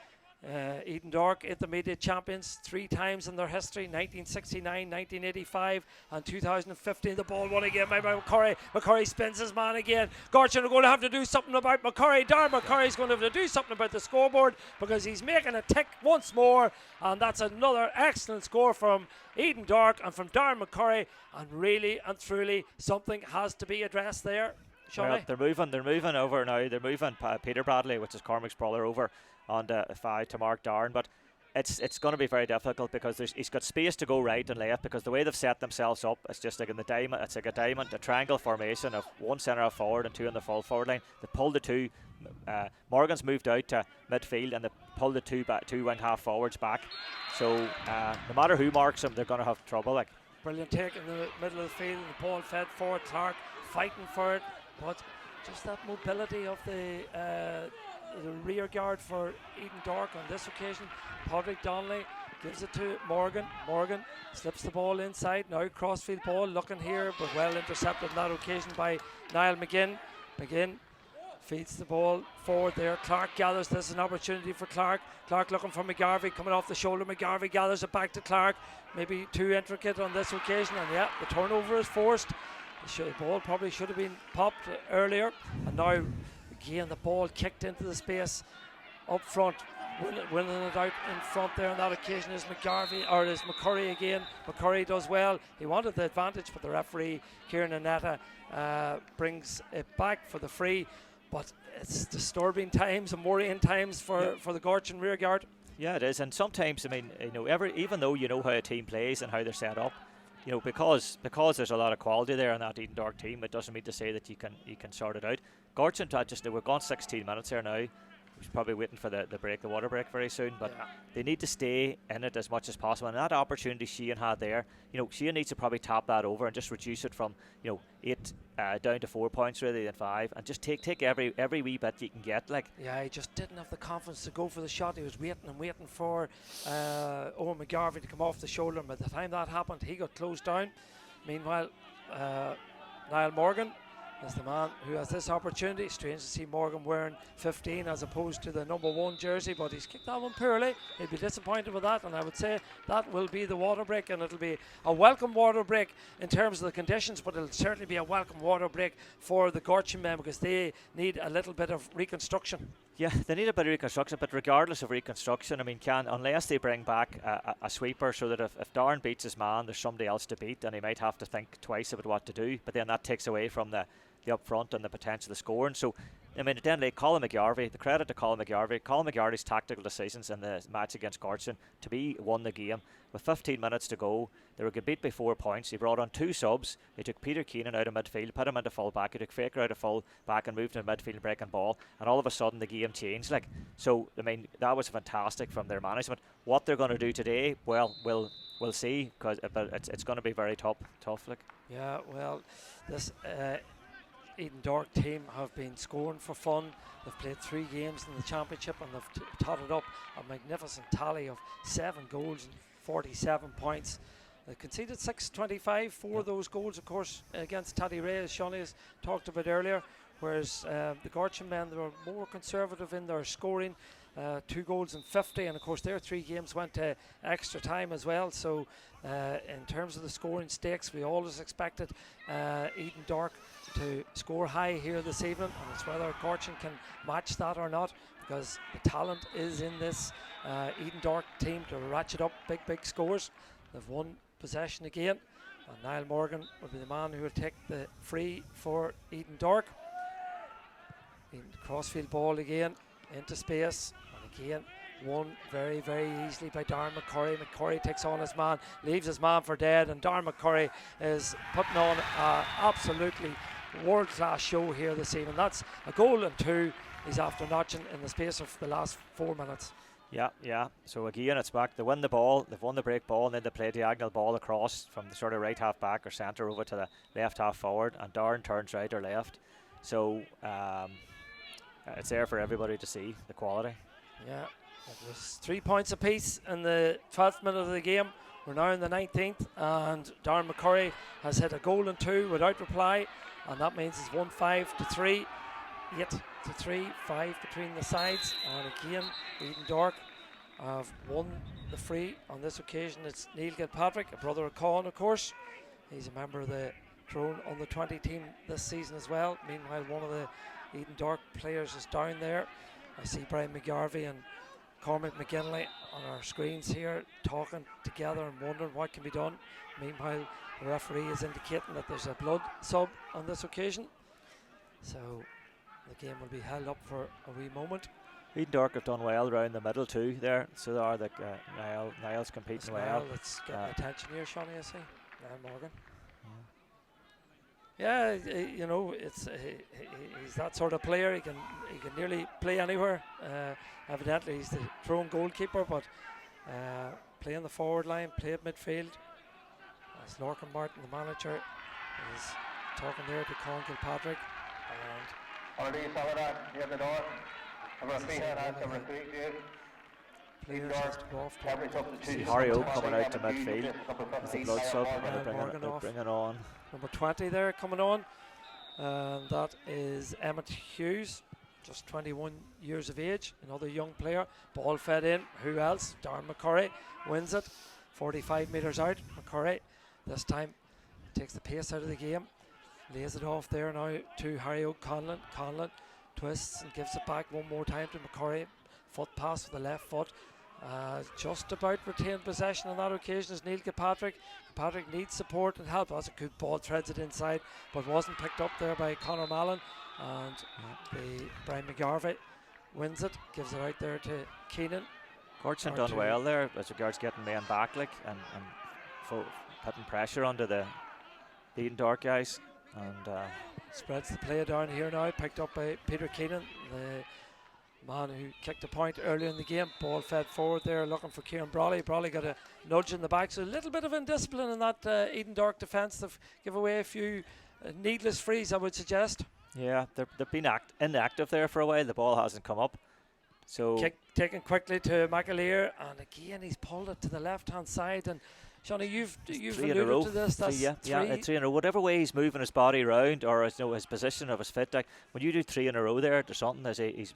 Edendork Intermediate Champions 3 times in their history, 1969, 1985 and 2015. The ball won again by McCurry. McCurry spins his man again. Gortin are going to have to do something about McCurry. Darren McCurry's going to have to do something about the scoreboard, because he's making a tick once more, and that's another excellent score from Edendork and from Darren McCurry, and really and truly something has to be addressed there. Well, they're moving over now. They're moving Peter Bradley, which is Cormac's brother, over on the 5 to mark Darren, but it's going to be very difficult, because he's got space to go right and left, because the way they've set themselves up, it's just like in the diamond. It's like a triangle formation of one centre half forward and 2 on the full forward line. They pulled the 2. Morgan's moved out to midfield, and they pulled the 2 wing half forwards back. So no matter who marks them, they're going to have trouble. Like, brilliant take in the middle of the field, and the ball fed forward. Clark fighting for it, but just that mobility of the rear guard for Edendork on this occasion. Padraig Donnelly gives it to Morgan. Morgan slips the ball inside. Now crossfield ball, looking here, but well intercepted on that occasion by Niall McGinn. McGinn feeds the ball forward there. Clark gathers. This is an opportunity for Clark. Clark looking for McGarvey, coming off the shoulder. McGarvey gathers it back to Clark. Maybe too intricate on this occasion, and yeah, the turnover is forced. The ball probably should have been popped earlier, and now again the ball kicked into the space up front. Winning it out in front there on that occasion is McCurry again. McCurry does well. He wanted the advantage, but the referee Kieran Annetta brings it back for the free. But it's disturbing times and worrying times for the Gortin rearguard. Yeah, it is. And sometimes, I mean, even though you know how a team plays and how they're set up, because there's a lot of quality there in that Edendork team, it doesn't mean to say that you can sort it out. Gortin, we've gone 16 minutes here now. He's probably waiting for the water break very soon, but they need to stay in it as much as possible. And that opportunity Sheehan had there, Sheehan needs to probably tap that over and just reduce it from 8 down to 4 points rather than 5, and just take every wee bit you can get. Yeah, he just didn't have the confidence to go for the shot. He was waiting for Owen McGarvey to come off the shoulder, and by the time that happened, he got closed down. Meanwhile, Niall Morgan is the man who has this opportunity. Strange to see Morgan wearing 15 as opposed to the number 1 jersey, but he's kicked that one poorly. He'll be disappointed with that, and I would say that will be the water break, and it'll be a welcome water break in terms of the conditions, but it'll certainly be a welcome water break for the Gortin men because they need a little bit of reconstruction. Yeah, they need a bit of reconstruction, but regardless of reconstruction, I mean, unless they bring back a sweeper so that if Darren beats his man, there's somebody else to beat, and he might have to think twice about what to do, but then that takes away from the up front and the potential of scoring. So, I mean, at the end of the day, Colin McGarvey, the credit to Colin McGarvey's tactical decisions in the match against Gortin to be won the game. With 15 minutes to go, they were beat by 4 points. He brought on 2 subs. He took Peter Keenan out of midfield, put him into full back. He took Faker out of full back and moved into midfield breaking ball. And all of a sudden, the game changed. So, I mean, that was fantastic from their management. What they're going to do today, well, we'll see, but it's going to be very tough. Yeah, well, this Edendork team have been scoring for fun. They've played 3 games in the championship, and they've totted up a magnificent tally of 7 goals and 47 points. They conceded 6-25 for those goals, of course, against Taddy Ray, as Shawnee has talked about earlier, whereas the Gortin men, they were more conservative in their scoring. 2 goals and 50, and of course their 3 games went to extra time as well. So in terms of the scoring stakes, we always expected Edendork to score high here this evening, and it's whether Gortin can match that or not, because the talent is in this Edendork team to ratchet up big scores. They've won possession again, and Niall Morgan will be the man who will take the free for Edendork. Crossfield ball again into space, and again won very easily by Darren McCurry. McCurry takes on his man, leaves his man for dead, and Darren McCurry is putting on an absolutely world-class show here this evening. That's a goal and 2 he's after notching in the space of the last 4 minutes. Yeah. So again, it's back. They win the ball. They've won the break ball, and then they play diagonal ball across from the sort of right half back or centre over to the left half forward, and Darren turns right or left. So it's there for everybody to see the quality. Yeah, it was 3 points apiece in the 12th minute of the game. We're now in the 19th, and Darren McCurry has hit a goal and 2 without reply, and that means it's 1-5-3, 8-3, 5 between the sides. And again, Edendork have won the free on this occasion. It's Neil Gilpatrick, a brother of Colin, of course. He's a member of the Tyrone under-20 team this season as well. Meanwhile, one of the Edendork players is down there. I see Brian McGarvey and Cormac McGinley on our screens here talking together and wondering what can be done. Meanwhile, the referee is indicating that there's a blood sub on this occasion, so the game will be held up for a wee moment. Edendork have done well around the middle too there, so they are Niall's competing well. Let's get attention here, Shawnee, I see. Niall Morgan. Yeah, he's that sort of player. He can nearly play anywhere. Evidently, he's the Tyrone goalkeeper, but play in the forward line, play at midfield. As Lorcan Martin, the manager, is talking there to Colin Kilpatrick. And players has to go off to Harry O coming out to midfield as the blood sub, and they're bringing on number 20 there coming on, and that is Emmett Hughes, just 21 years of age, another young player. Ball fed in, who else? Darren McCurry wins it, 45 metres out. McCurry this time takes the pace out of the game, lays it off there now to Harry O'Conlon. Conlon twists and gives it back one more time to McCurry. Foot pass with the left foot. Just about retained possession on that occasion is Neil Kilpatrick. Kilpatrick needs support and help. That's a good ball, threads it inside, but wasn't picked up there by Conor Mallon. And the Brian McGarvey wins it, gives it out there to Keenan. Gortin Or done two. well there as regards getting men back, like, and putting pressure onto the Edendork guys. And Spreads the play down here now, picked up by Peter Keenan, the man who kicked a point earlier in the game. Ball fed forward there, looking for Kieran Brawley. Brawley got a nudge in the back, so a little bit of indiscipline in that Edendork defence. They've given away a few needless frees, I would suggest. yeah, they've been inactive there for a while. The ball hasn't come up. So Kick taken quickly to McAleer, and again he's pulled it to the left-hand side. And Johnny, you've three in a row. alluded to this. That's yeah, three in a row. Whatever way he's moving his body around, or his position of his foot, like when you do 3 in a row there, there's something as he's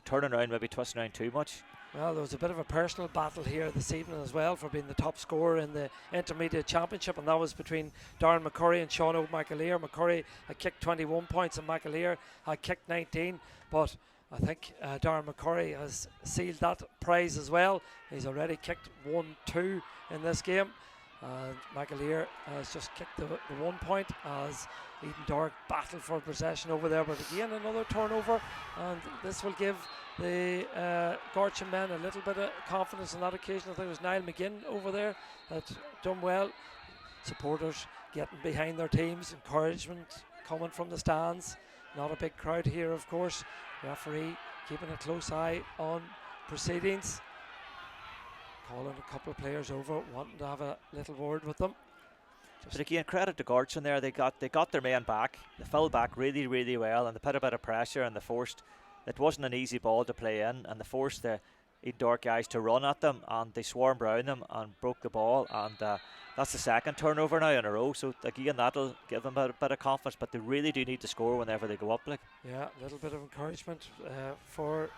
turning around, maybe twisting around too much. Well, there was a bit of a personal battle here this evening as well for being the top scorer in the Intermediate Championship, and that was between Darren McCurry and Sean McAleer. McCurry had kicked 21 points and McAleer had kicked 19, but I think Darren McCurry has sealed that prize as well. He's already kicked 1-2 in this game. McAleer has just kicked the 1 point as Edendork battle for possession over there, but again another turnover, and this will give the Gortin men a little bit of confidence on that occasion. I think it was Niall McGinn over there that done well. Supporters getting behind their teams, encouragement coming from the stands. Not a big crowd here, of course. Referee keeping a close eye on proceedings, calling a couple of players over, wanting to have a little word with them. But again, credit to Gortin there. They got their men back. They fell back really, really well, and they put a bit of pressure, and they forced. It wasn't an easy ball to play in, and they forced the Edendork guys to run at them, and they swarmed around them and broke the ball. And that's the second turnover now in a row. So again, that'll give them a bit of confidence. But they really do need to score whenever they go up. Like, yeah, a little bit of encouragement for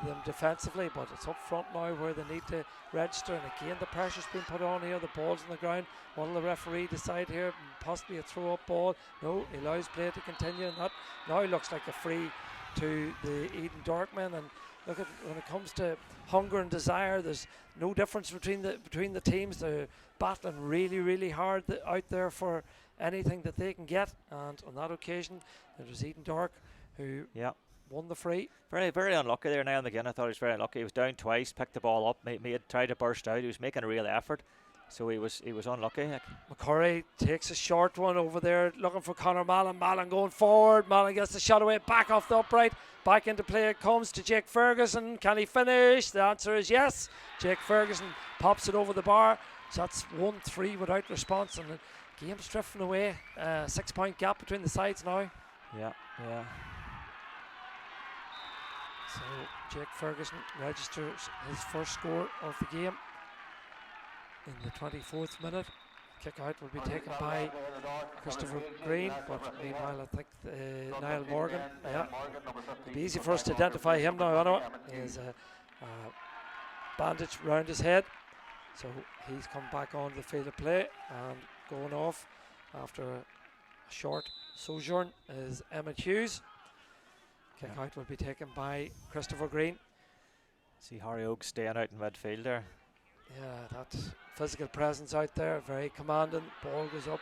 them defensively, but it's up front now where they need to register, and again the pressure's been put on here. The ball's on the ground. What will the referee decide here? Possibly a throw up ball. No, he allows play to continue, and that now looks like a free to the Edendork men. And look, at when it comes to hunger and desire, there's no difference between the teams. They're battling really, really hard out there for anything that they can get, and on that occasion it was Edendork who won the free. Very, very unlucky there. Niall McGinn, I thought he was very unlucky. He was down twice, picked the ball up, made tried to burst out. He was making a real effort, so he was unlucky. McCurry takes a short one over there, looking for Conor Mallon. Mallon going forward. Mallon gets the shot away, back off the upright. Back into play it comes to Jake Ferguson. Can he finish? The answer is yes. Jake Ferguson pops it over the bar. So that's 1-3 without response, and the game's drifting away. 6 point gap between the sides now. Yeah. So Jake Ferguson registers his first score of the game in the 24th minute. Kick out will be taken by Christopher Green, but meanwhile I think Niall Morgan, it'll be easy for us to identify him now. I know he has a bandage round his head, so he's come back on the field of play, and going off after a short sojourn is Emmett Hughes. Kick out will be taken by Christopher Green. See Harry Oakes staying out in midfield there. Yeah, that physical presence out there, very commanding. Ball goes up,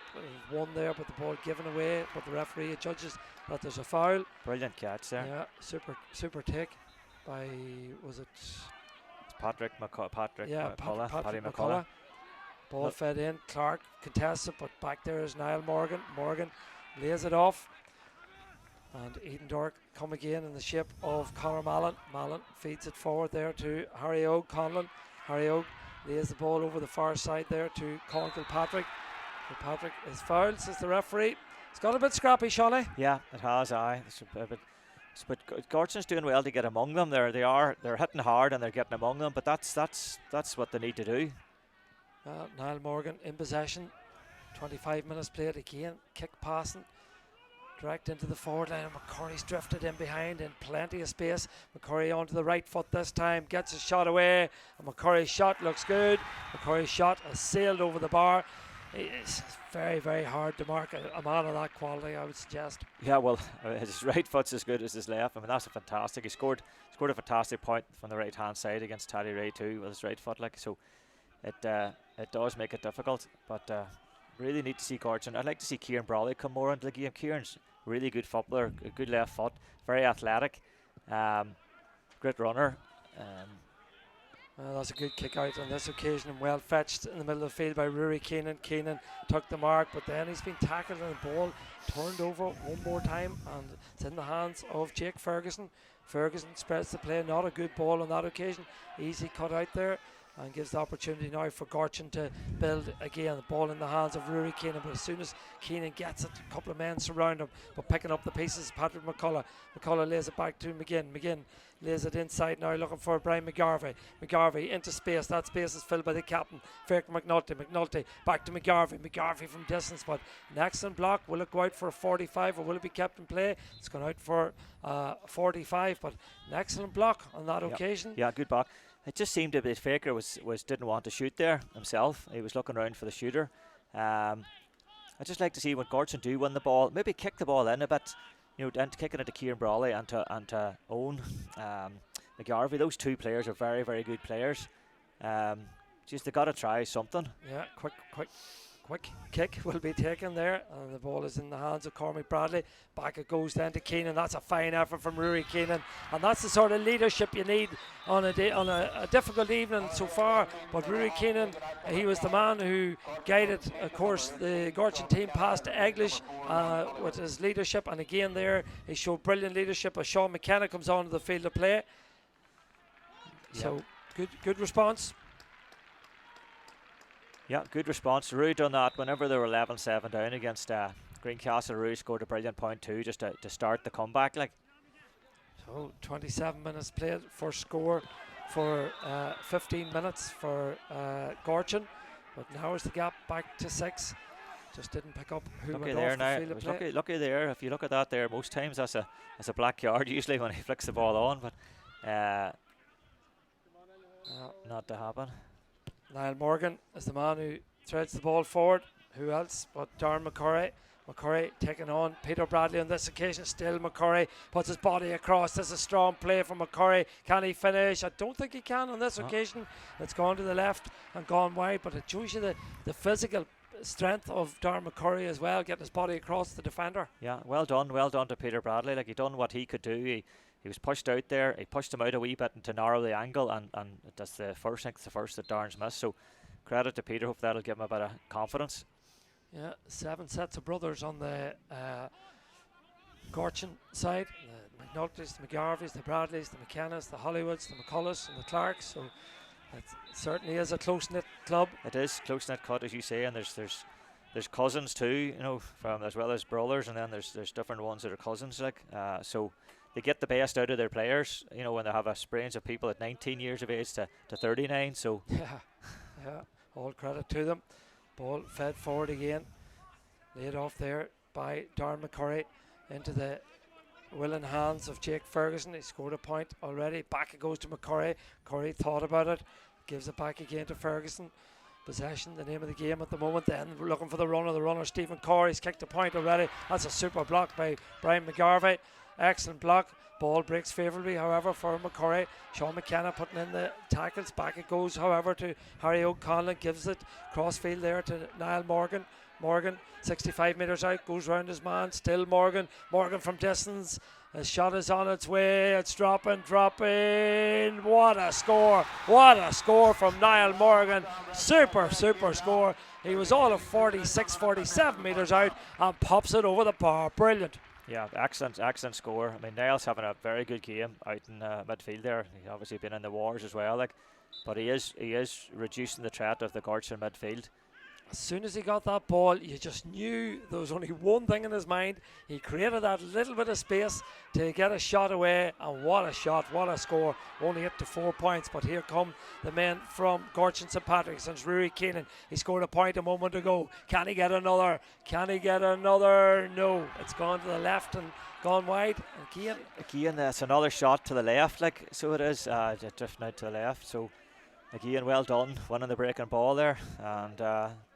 one there, but the ball given away. But the referee judges that there's a foul. Brilliant catch there. Yeah, super take by, was it? It's Paddy McCullough. McCullough. Ball fed in. Clark contests it, but back there is Niall Morgan. Morgan lays it off. And Edendork come again in the shape of Conor Mallon. Mallon feeds it forward there to Harry Oak Conlon. Harry Oak lays the ball over the far side there to Colin Kilpatrick. Kilpatrick is fouled, says the referee. It's got a bit scrappy, Shawnee. Yeah, it has. But Gortin's doing well to get among them. They're hitting hard and they're getting among them. But that's what they need to do. Niall Morgan in possession. 25 minutes played again. Kick passing. Direct into the forward line, and McCurry's drifted in behind in plenty of space. McCurry onto the right foot this time, gets his shot away, and McCurry's shot looks good. McCurry's shot has sailed over the bar. It's very, very hard to mark a man of that quality, I would suggest. Yeah, well, his right foot's as good as his left. I mean, that's a fantastic. He scored a fantastic point from the right hand side against Tally Ray too with his right foot. So it does make it difficult, but really need to see Gortin. I'd like to see Kieran Brawley come more into the game. Kieran's really good footballer, a good left foot, very athletic, great runner. That's a good kick out on this occasion, and well fetched in the middle of the field by Rory Keenan. Keenan took the mark, but then he's been tackled and the ball turned over one more time, and it's in the hands of Jake Ferguson. Ferguson spreads the play, not a good ball on that occasion. Easy cut out there, and gives the opportunity now for Gortin to build again. The ball in the hands of Rory Keenan, but as soon as Keenan gets it, a couple of men surround him, but picking up the pieces, Patrick McCullough. McCullough lays it back to McGinn. McGinn lays it inside now, looking for Brian McGarvey. McGarvey into space. That space is filled by the captain, Ferk McNulty. McNulty back to McGarvey. McGarvey from distance, but an excellent block. Will it go out for a 45 or will it be kept in play? It's gone out for 45, but an excellent block on that occasion. Yeah, good block. It just seemed that Faker didn't want to shoot there himself. He was looking around for the shooter. I just like to see what Gortin do win the ball. Maybe kick the ball in a bit, and kicking it to Kieran Brawley and to Owen McGarvey. Those two players are very, very good players. Just they got to try something. Yeah, quick kick will be taken there, and the ball is in the hands of Cormac Bradley. Back it goes then to Keenan. That's a fine effort from Rory Keenan, and that's the sort of leadership you need on a difficult evening so far. But Rory Keenan, he was the man who guided, of course, the Gortin team past Eglish with his leadership, and again there he showed brilliant leadership as Sean McKenna comes onto the field of play. So good response. Yeah, good response. Rue done that whenever they were 11-7 down against Greencastle. Rue scored a brilliant point too, just to start the comeback. So 27 minutes played, first score for 15 minutes for Gortin, but now is the gap back to 6. Just didn't pick up who Lucky went there off now. the field of play. Lucky there. If you look at that there, most times that's a black yard usually when he flicks the ball on, but not to happen. Niall Morgan is the man who threads the ball forward. Who else but Darren McCurry. McCurry taking on Peter Bradley on this occasion. Still McCurry puts his body across. There's a strong play from McCurry. Can he finish? I don't think he can on this occasion. It's gone to the left and gone wide, but it shows you the physical strength of Darren McCurry as well, getting his body across the defender. Yeah, well done to Peter Bradley. He done what he could do. He was pushed out there. He pushed him out a wee bit to narrow the angle, and that's the first that Darren's missed. So credit to Peter. Hope that'll give him a bit of confidence. Yeah, 7 sets of brothers on the Gortin side. The McNultys, the McGarveys, the Bradleys, the McKennas, the Hollywoods, the McCulloughs and the Clarks. So it certainly is a close-knit club. It is close-knit cut, as you say, and there's cousins too, from as well as brothers, and then there's different ones that are cousins, so they get the best out of their players, when they have a range of people at 19 years of age to 39. So yeah, all credit to them. Ball fed forward again, laid off there by Darren McCurry into the willing hands of Jake Ferguson. He scored a point already. Back it goes to McCurry. McCurry thought about it, gives it back again to Ferguson. Possession, the name of the game at the moment. Then we're looking for the runner, Stephen Corey's kicked a point already. That's a super block by Brian McGarvey. Excellent block. Ball breaks favourably, however, for McCurry. Sean McKenna putting in the tackles. Back it goes, however, to Harry O'Connell. Gives it crossfield there to Niall Morgan. Morgan, 65 metres out, goes round his man. Still Morgan. Morgan from distance. His shot is on its way. It's dropping. What a score. What a score from Niall Morgan. Super score. He was all of 46, 47 metres out and pops it over the bar. Brilliant. Yeah, excellent score. I mean, Niall's having a very good game out in midfield there. He's obviously been in the wars as well, but he is reducing the threat of the Gortin midfield. As soon as he got that ball, you just knew there was only one thing in his mind. He created that little bit of space to get a shot away, and what a shot, what a score. Only up to 4 points, but here come the men from Gortin St Patrick's, and it's Rory Keenan. He scored a point a moment ago. Can he get another? No, it's gone to the left and gone wide. And Again, that's another shot to the left, so it is drifting out to the left. So again, well done, winning the breaking ball there, and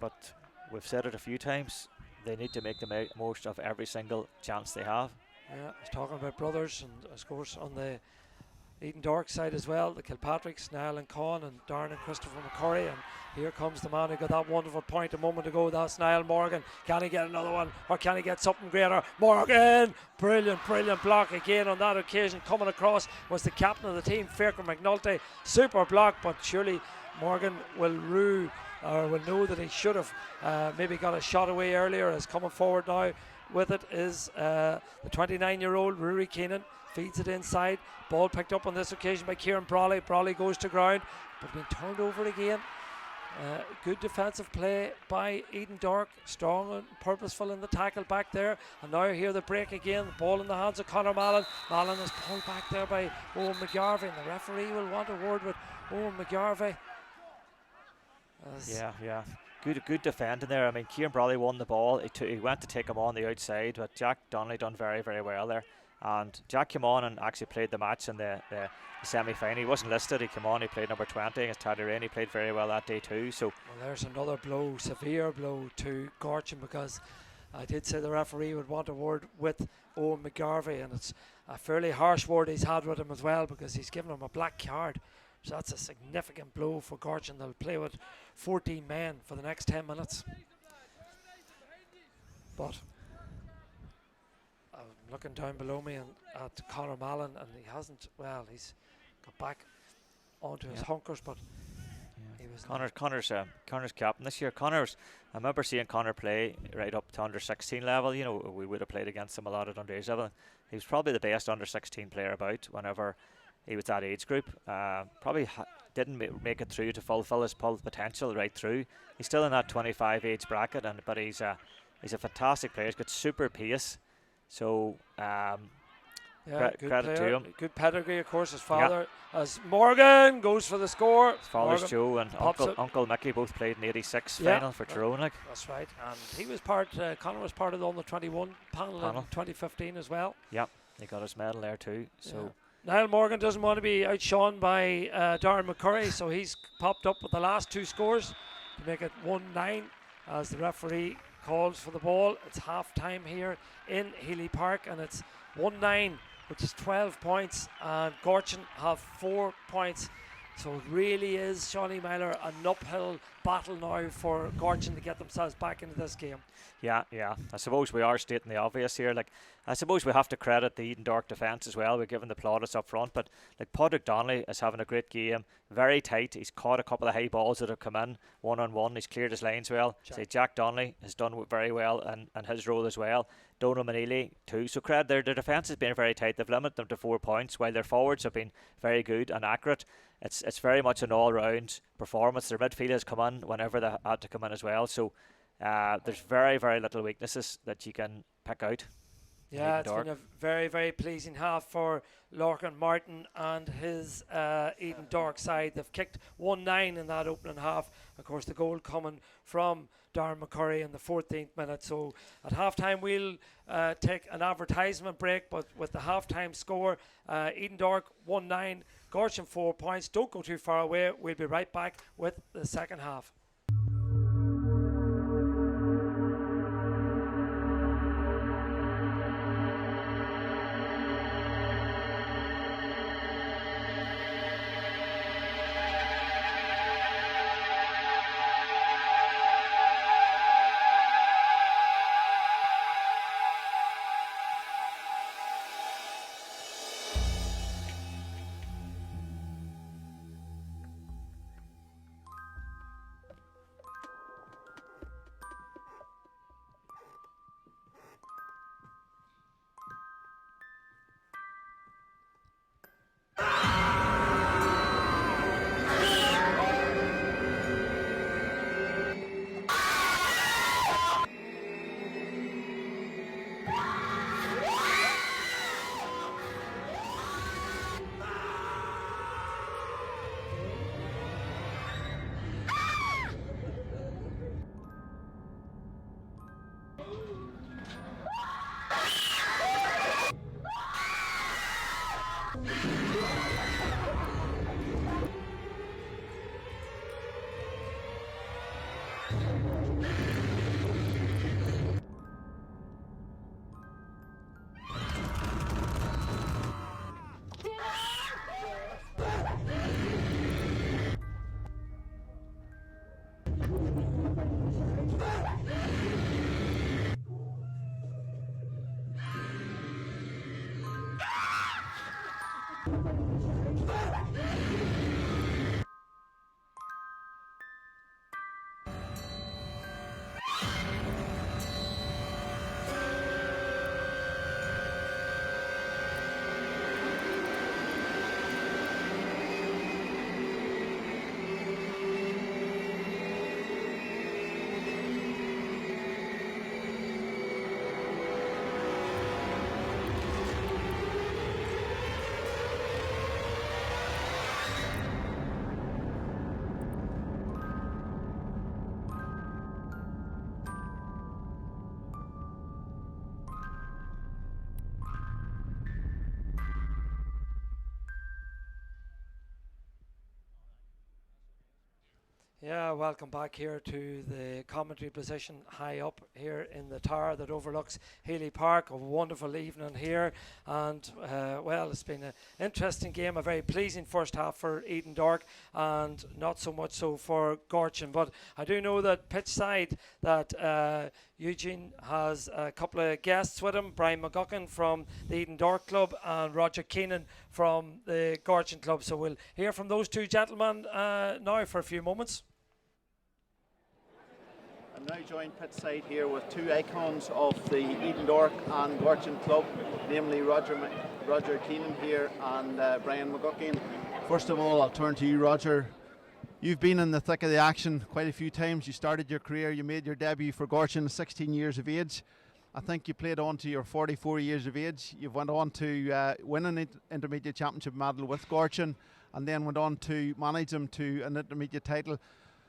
but we've said it a few times, they need to make the most of every single chance they have. Yeah, I was talking about brothers, and of course on the Edendork side as well, the Kilpatricks, Niall and Con and Darren and Christopher McCurry, and here comes the man who got that wonderful point a moment ago. That's Niall Morgan. Can he get another one, or can he get something greater? Morgan, brilliant block again on that occasion. Coming across was the captain of the team, Faker McNulty. Super block, but surely Morgan will will know that he should have maybe got a shot away earlier. As coming forward now with it is the 29-year-old Rory Keenan. Feeds it inside. Ball picked up on this occasion by Kieran Brawley. Brawley goes to ground, but being turned over again. Good defensive play by Edendork. Strong and purposeful in the tackle back there. And now here the break again. The ball in the hands of Conor Mallon. Mallon is pulled back there by Owen McGarvey. And the referee will want a word with Owen McGarvey. Yeah. Good defending there. I mean, Kieran Brawley won the ball. He went to take him on the outside, but Jack Donnelly done very, very well there. And Jack came on and actually played the match in the semi-final. He wasn't listed. He came on. He played number 20 against Tyrone. He played very well that day too. So well, there's another blow, severe blow to Gortin, because I did say the referee would want a word with Owen McGarvey, and it's a fairly harsh word he's had with him as well, because he's given him a black card. So that's a significant blow for Gortin. They'll play with 14 men for the next 10 minutes. But I'm looking down below me and at Conor Mallon, and he hasn't, well, he's got back onto his hunkers, but he was Connor's captain this year. I remember seeing Connor play right up to under 16 level. You know, we would have played against him a lot at underage level. He was probably the best under 16 player about whenever he was that age group. Probably didn't make it through to fulfill his full potential right through. He's still in that 25 age bracket, but he's a fantastic player. He's got super pace. So good credit to him. Good pedigree, of course. His father, as Morgan goes for the score. His father's Joe and Uncle Mickey both played in '86 final for Tyrone. That's right. And he was Conor was part of the under 21 panel in 2015 as well. Yeah, he got his medal there too. So. Niall Morgan doesn't want to be outshone by Darren McCurry, so he's popped up with the last two scores to make it 1-9 as the referee calls for the ball. It's half time here in Healy Park, and it's 1-9, which is 12 points, and Gortin have 4 points. So it really is, Shawnee Myler, an uphill battle now for Gortin to get themselves back into this game. Yeah. I suppose we are stating the obvious here. Like, I suppose we have to credit the Edendork defence as well. We're giving the plaudits up front, but like Padraig Donnelly is having a great game. Very tight. He's caught a couple of high balls that have come in one-on-one. He's cleared his lines well. Jack Donnelly has done very well in his role as well. Donald Manili too. So credit their defence has been very tight. They've limited them to 4 points, while their forwards have been very good and accurate. It's very much an all-round performance. Their midfield has come in whenever they had to come in as well. So there's very, very little weaknesses that you can pick out. Yeah, it's been a very, very pleasing half for Lorcan Martin and his Edendork side. They've kicked 1-9 in that opening half. Of course, the goal coming from Darren McCurry in the 14th minute. So at halftime, we'll take an advertisement break, but with the halftime score, Edendork 1-9, Gortin 4 points. Don't go too far away. We'll be right back with the second half. Yeah, welcome back here to the commentary position high up here in the tower that overlooks Healy Park. A wonderful evening here, and well, it's been an interesting game, a very pleasing first half for Edendork, and not so much so for Gortin. But I do know that pitch side that Eugene has a couple of guests with him, Brian McGuckin from the Edendork club and Roger Keenan from the Gortin club. So we'll hear from those two gentlemen now for a few moments. I'm now joined pit side here with two icons of the Edendork and Gortin club, namely Roger Keenan here and Brian McGuckin. First of all, I'll turn to you, Roger. You've been in the thick of the action quite a few times. You started your career, you made your debut for Gortin at 16 years of age. I think you played on to your 44 years of age. You went on to win an Intermediate Championship medal with Gortin, and then went on to manage them to an intermediate title.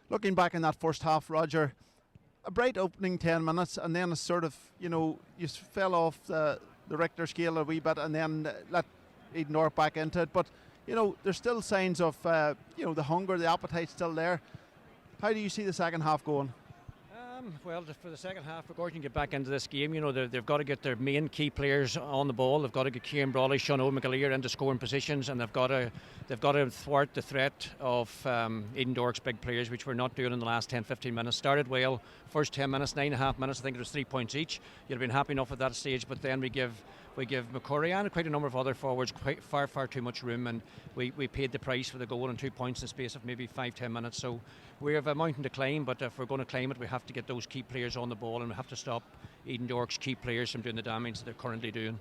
Looking back in that first half, Roger, a bright opening 10 minutes, and then a sort of, you fell off the Richter scale a wee bit, and then let Edendork back into it. But, there's still signs of, the hunger, the appetite still there. How do you see the second half going? Well, for the second half, we're going to get back into this game. They've got to get their main key players on the ball. They've got to get Cian Brawley, Sean O'McAleer into scoring positions, and they've got to thwart the threat of Edendork's big players, which we're not doing in the last 10-15 minutes. Started well, first 10 minutes, 9.5 minutes. I think it was 3 points each. You'd have been happy enough at that stage, but then we give McCurry and quite a number of other forwards far too much room, and we paid the price for the goal and 2 points in the space of maybe 5-10 minutes. So we have a mountain to climb, but if we're going to climb it, we have to get those key players on the ball, and we have to stop Edendork's key players from doing the damage that they're currently doing.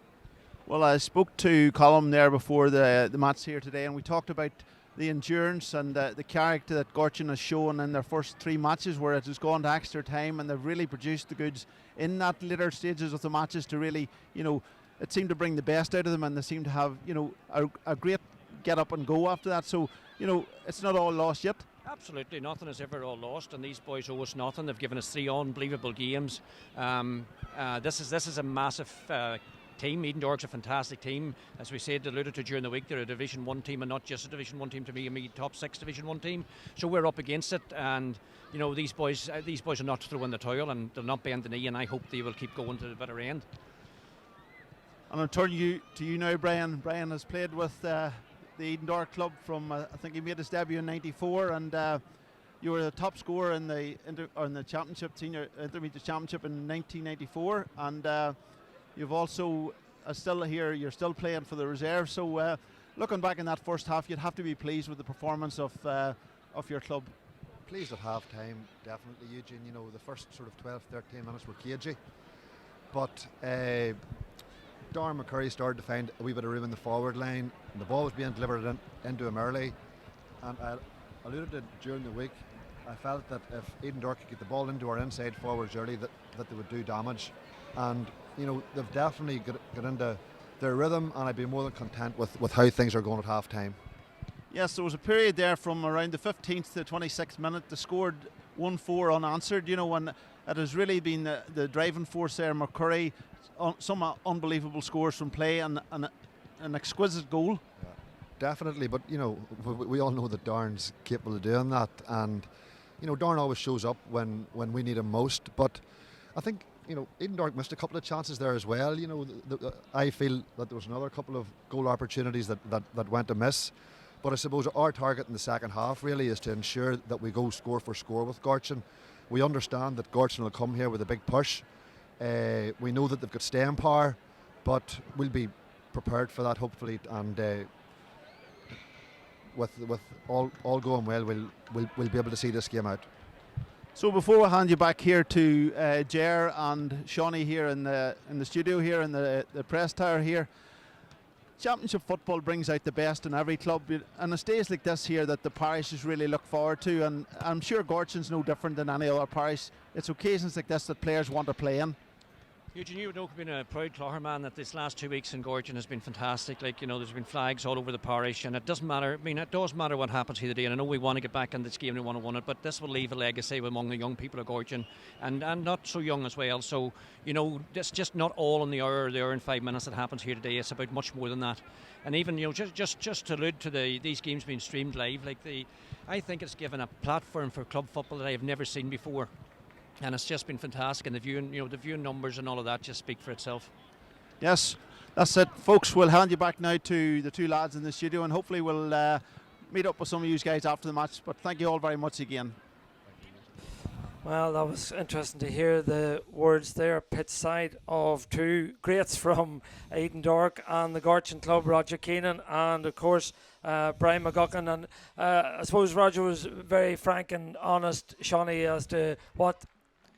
Well, I spoke to Colm there before the match here today, and we talked about the endurance and the character that Gortin has shown in their first 3 matches, where it has gone to extra time, and they've really produced the goods in that later stages of the matches to really, it seemed to bring the best out of them, and they seem to have, a great get up and go after that. So, it's not all lost yet. Absolutely, nothing is ever all lost, and these boys owe us nothing. They've given us 3 unbelievable games. This is a massive team. Edendork's a fantastic team. As we said, alluded to during the week, they're a Division 1 team and not just a Division 1 team. To me, a top 6 Division 1 team. So we're up against it, and these boys are not throwing the towel, and they'll not bend the knee, and I hope they will keep going to the bitter end. And I'll turn to you now, Brian. Brian has played with the Edendork club from, I think he made his debut in '94, and you were the top scorer in the championship, senior intermediate championship in 1994, and you've also you're still playing for the reserve. So looking back in that first half, you'd have to be pleased with the performance of your club. Pleased at half time, definitely, Eugene. The first sort of 12-13 minutes were cagey, but Darren McCurry started to find a wee bit of room in the forward line, and the ball was being delivered into him early, and I alluded to during the week, I felt that if Edendork could get the ball into our inside forwards early, that they would do damage, and they've definitely got into their rhythm, and I'd be more than content with how things are going at half time. Yes, there was a period there from around the 15th to 26th minute. They scored 1-4 unanswered, and it has really been the driving force there. McCurry, some unbelievable scores from play, and an exquisite goal. Yeah, definitely, but we all know that Darren's capable of doing that, and Darren always shows up when we need him most. But I think Edendork missed a couple of chances there as well. I feel that there was another couple of goal opportunities that went amiss. But I suppose our target in the second half really is to ensure that we go score for score with Gortin. We understand that Gortin will come here with a big push. We know that they've got staying power, but we'll be prepared for that hopefully, and with all going well, we'll be able to see this game out. So before we hand you back here to Ger and Shawnee here in the studio here in the press tower here, Championship football brings out the best in every club, and it's days like this here that the parishes really look forward to, and I'm sure Gortin's no different than any other parish. It's occasions like this that players want to play in. Eugene, you know, been a proud Clogher man that this last 2 weeks in Gortin has been fantastic. Like, you know, there's been flags all over the parish, and it doesn't matter. I mean, it does matter what happens here today, and I know we want to get back in this game and we want to win it, but this will leave a legacy among the young people of Gortin, and not so young as well. So, you know, it's just not all in the hour or the hour and 5 minutes that happens here today. It's about much more than that. And even, you know, just to allude to these games being streamed live, I think it's given a platform for club football that I have never seen before. And it's just been fantastic, and the viewing numbers and all of that just speak for itself. Yes, that's it, folks. We'll hand you back now to the two lads in the studio, and hopefully we'll meet up with some of you guys after the match. But thank you all very much again. Well, that was interesting to hear the words there, pitch side of two greats from Edendork and the Gortin club, Roger Keenan and of course Brian McGuckin. And I suppose Roger was very frank and honest, Shawnee, as to what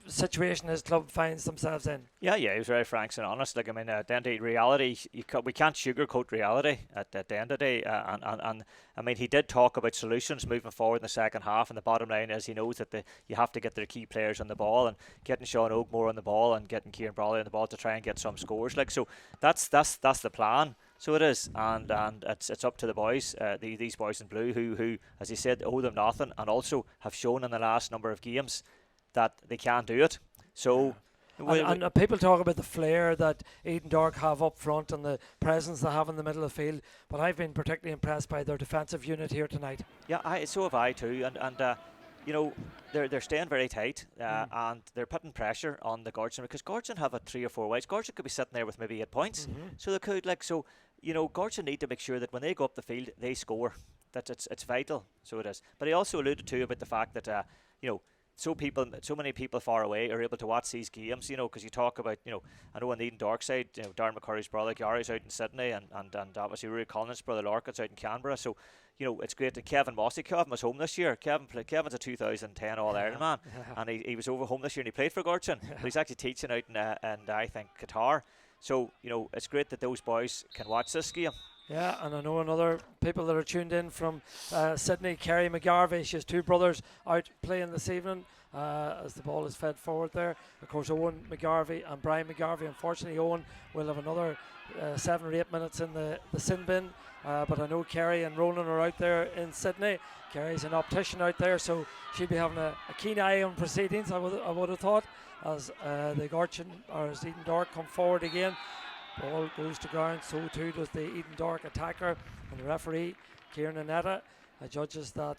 situation his club finds themselves in. Yeah, he was very frank and honest. Like, I mean, at the end of reality, we can't sugarcoat reality at the end of the day. And I mean, he did talk about solutions moving forward in the second half. And the bottom line is, he knows that you have to get their key players on the ball, and getting Sean Oakmore on the ball and getting Kieran Brawley on the ball to try and get some scores. Like, so that's the plan. So it is, and it's up to the boys, these boys in blue, who, as he said, owe them nothing, and also have shown in the last number of games that they can do it. So and people talk about the flair that Edendork have up front and the presence they have in the middle of the field, but I've been particularly impressed by their defensive unit here tonight. Yeah, so have I too, and you know, they're staying very tight, and they're putting pressure on the Gortin, because Gortin have a 3 or 4 wides. Gortin could be sitting there with maybe 8 points, so they could, like, so, you know, Gortin need to make sure that when they go up the field they score. That it's vital. So it is. But he also alluded to about the fact that you know, so many people far away are able to watch these games, you know, because you talk about, you know, I know on the Edendork side, you know, Darren McCurry's brother Gary's out in Sydney, and obviously Rory Cullen's brother Lorcan's out in Canberra. So, you know, it's great that Kevin Mossy, Kevin was home this year. Kevin's a 2010 All-Ireland man, and he was over home this year and he played for Gortin. But he's actually teaching out in I think Qatar. So, you know, it's great that those boys can watch this game. Yeah, and I know another people that are tuned in from Sydney, Kerry McGarvey. She has 2 brothers out playing this evening as the ball is fed forward there. Of course, Owen McGarvey and Brian McGarvey. Unfortunately, Owen will have another 7 or 8 minutes in the sin bin. But I know Kerry and Ronan are out there in Sydney. Kerry's an optician out there, so she'll be having a keen eye on proceedings, I would have thought, as the Gortin or as Edendork come forward again. Ball goes to ground, so too does the Edendork attacker, and the referee, Kieran Annetta, judges that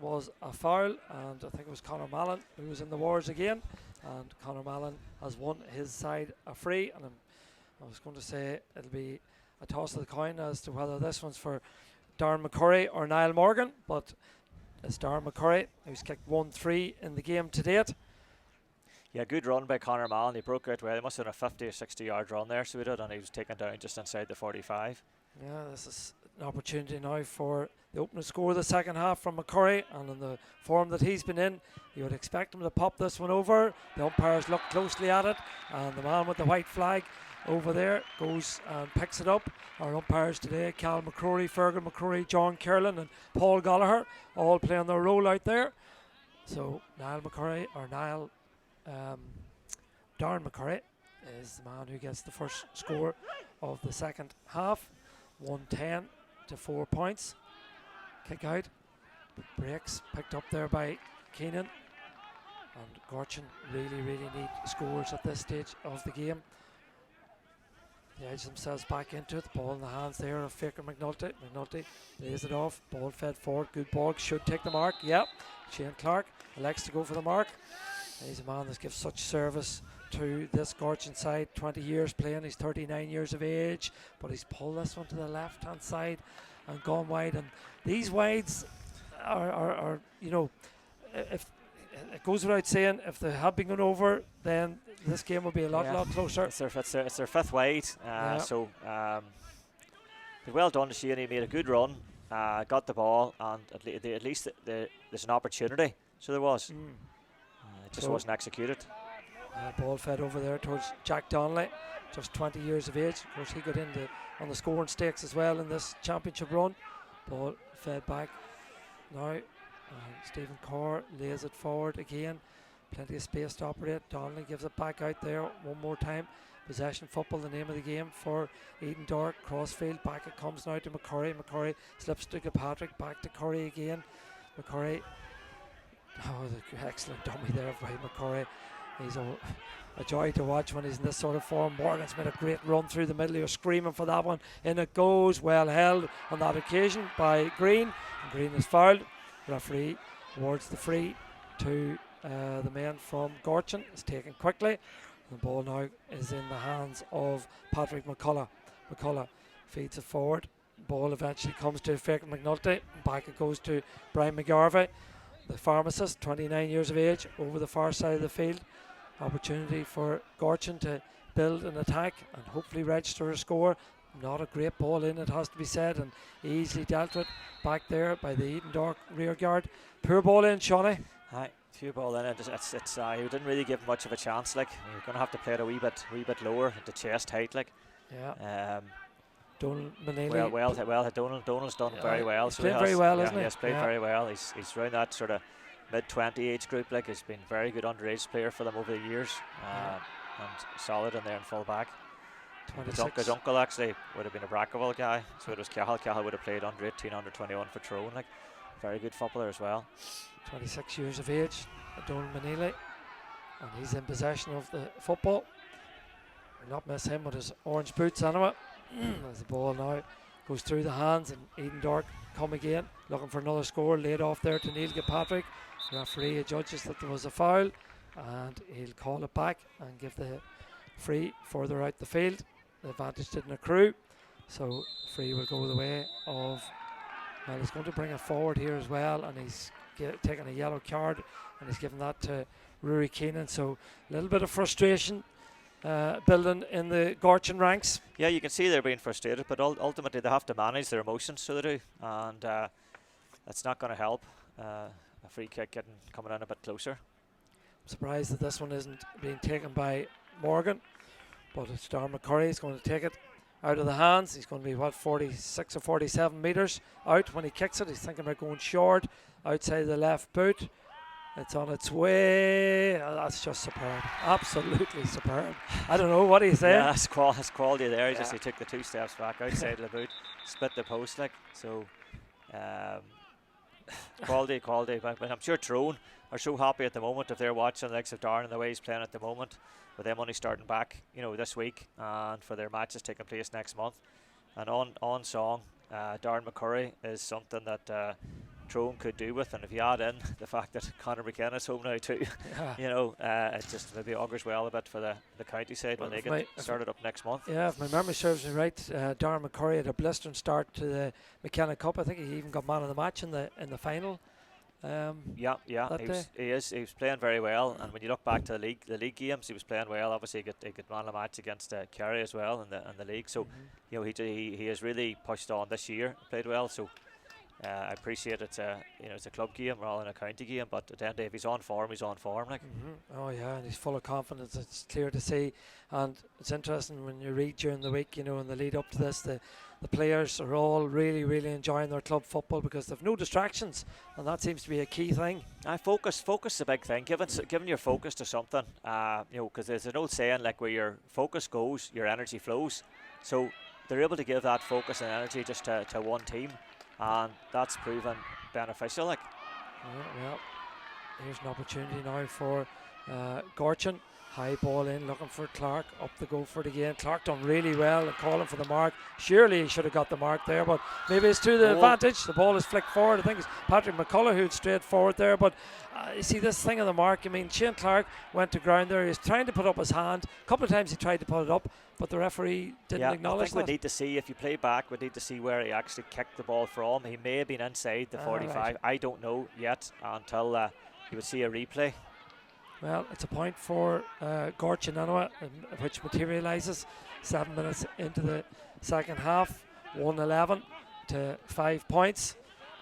was a foul, and I think it was Conor Mallon who was in the wars again, and Conor Mallon has won his side a free, and I was going to say it'll be a toss of the coin as to whether this one's for Darren McCurry or Niall Morgan, but it's Darren McCurry who's kicked 1-3 in the game to date. Yeah, good run by Conor Mallon. He broke out well. He must have done a 50 or 60 yard run there, so he did, and he was taken down just inside the 45. Yeah, this is an opportunity now for the opening score of the second half from McCurry, and in the form that he's been in, you would expect him to pop this one over. The umpires look closely at it, and the man with the white flag over there goes and picks it up. Our umpires today, Cal McCrory, Fergal McCrory, John Kerlin and Paul Gallagher, all playing their role out there. So Niall McCurry, or Darren McCurry is the man who gets the first score of the second half. 110 to 4 points. Kick out. Breaks picked up there by Keenan. And Gortin really need scores at this stage of the game. They edge themselves back into it. Ball in the hands there of Faker McNulty. McNulty lays it off. Ball fed forward. Good ball. Should take the mark. Yep. Shane Clark elects to go for the mark. He's a man that gives such service to this Gortin side. 20 years playing. He's 39 years of age, but he's pulled this one to the left hand side and gone wide. And these wides are you know, if it goes without saying, if they had been going over, then this game will be a lot closer. It's their fifth wide, so well done to Shane. He made a good run, got the ball, and at least there's an opportunity. So there was. It just wasn't executed. Ball fed over there towards Jack Donnelly, just 20 years of age. Of course, he got into on the scoring stakes as well in this championship run. Ball fed back now. Stephen Carr lays it forward again. Plenty of space to operate. Donnelly gives it back out there one more time. Possession football, the name of the game for Edendork. Crossfield, back it comes now to McCurry. McCurry slips to Patrick, back to Curry again. McCurry, the excellent dummy there by McCurry. He's a joy to watch when he's in this sort of form. Morgan's made a great run through the middle. He was screaming for that one. In it goes, well held on that occasion by Green. And Green is fouled. Referee awards the free to the man from Gortin. It's taken quickly. The ball now is in the hands of Patrick McCullough. McCullough feeds it forward. Ball eventually comes to Faker McNulty. Back it goes to Brian McGarvey, the pharmacist, 29 years of age, over the far side of the field. Opportunity for Gortin to build an attack and hopefully register a score. Not a great ball in, it has to be said, and easily dealt with back there by the Edendork rear guard. Poor ball in, Shawnee. Aye, few ball in it. He didn't really give much of a chance. Like, you're going to have to play it a wee bit lower at the chest height. Like, yeah. Donald Manili. Well, Donald's done very well. He's played very well, isn't he? He's played very well. He's around that sort of mid-20 age group. Like, he's been very good underage player for them over the years, and solid in there in full back. His uncle actually would have been a Brackerville guy, so it was Cahill. Cahill would have played under 18, under 21 for Tyrone. Like, very good footballer as well. 26 years of age, Donald Manili, and he's in possession of the football. We'll not miss him with his orange boots anyway. As the ball now goes through the hands, and Edendork come again, looking for another score, laid off there to Neil Gilpatrick. The referee judges that there was a foul, and he'll call it back and give the free further out the field. The advantage didn't accrue, so free will go the way of, well, he's going to bring it forward here as well, and he's taking a yellow card, and he's giving that to Rory Keenan. So a little bit of frustration building in the Gortin ranks. Yeah, you can see they're being frustrated, but ultimately they have to manage their emotions, so they do, and that's not going to help. A free kick coming in a bit closer. I'm surprised that this one isn't being taken by Morgan, but it's Darren McCurry. He's going to take it out of the hands. He's going to be 46 or 47 metres out when he kicks it. He's thinking about going short outside the left boot. It's on its way. That's just superb. Absolutely superb. I don't know, what do you say? Yeah, that's quality there. He took the 2 steps back outside of the boot, split the post, like, so quality. But I'm sure Tyrone are so happy at the moment if they're watching the likes of Darren and the way he's playing at the moment, with them only starting back, this week, and for their matches taking place next month. And on song, Darren McCurry is something that Tyrone could do with, and if you add in the fact that Conor McKenna's home now too, it just maybe augurs well a bit for the county side when they get started up next month. Yeah, if my memory serves me right, Darren McCurry had a blistering start to the McKenna Cup. I think he even got man of the match in the final. He was playing very well, and when you look back to the league games, he was playing well. Obviously, he got man of the match against Kerry as well in the league. So, he has really pushed on this year, played well. So, I appreciate it's a club game rather than a county game, but at the end of the day, if he's on form, he's on form. Like. Oh yeah, and he's full of confidence. It's clear to see, and it's interesting when you read during the week, in the lead up to this, the players are all really, really enjoying their club football because they've no distractions, and that seems to be a key thing. Focus is a big thing. Giving your focus to something, because there's an old saying, like, where your focus goes, your energy flows. So they're able to give that focus and energy just to one team, and that's proven beneficial. Like. Well, here's an opportunity now for Gortin. High ball in, looking for Clark, up the go for it again. Clark done really well and calling for the mark. Surely he should have got the mark there, but maybe it's to the advantage. The ball is flicked forward. I think it's Patrick McCullough who's straight forward there, but you see this thing on the mark. I mean, Shane Clark went to ground there. He was trying to put up his hand. A couple of times he tried to put it up, but the referee didn't acknowledge that. I think we need to see, if you play back, we need to see where he actually kicked the ball from. He may have been inside the 45. Right. I don't know yet until you would see a replay. Well, it's a point for Gortin anyway, which materialises 7 minutes into the second half. 1-11 to 5 points,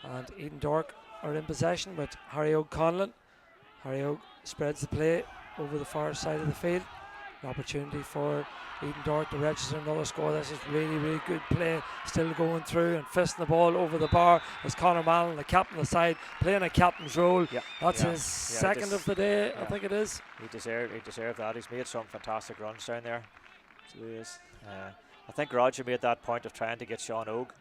and Edendork are in possession with Harry O'Conlon. Harry O spreads the play over the far side of the field. An opportunity for Edendork to register another score. This is really good play, still going through and fisting the ball over the bar as Conor Mallon, the captain of the side, playing a captain's role. That's his second of the day, I think it is. He deserved that. He's made some fantastic runs down there. So he is. I think Roger made that point of trying to get Sean Ogue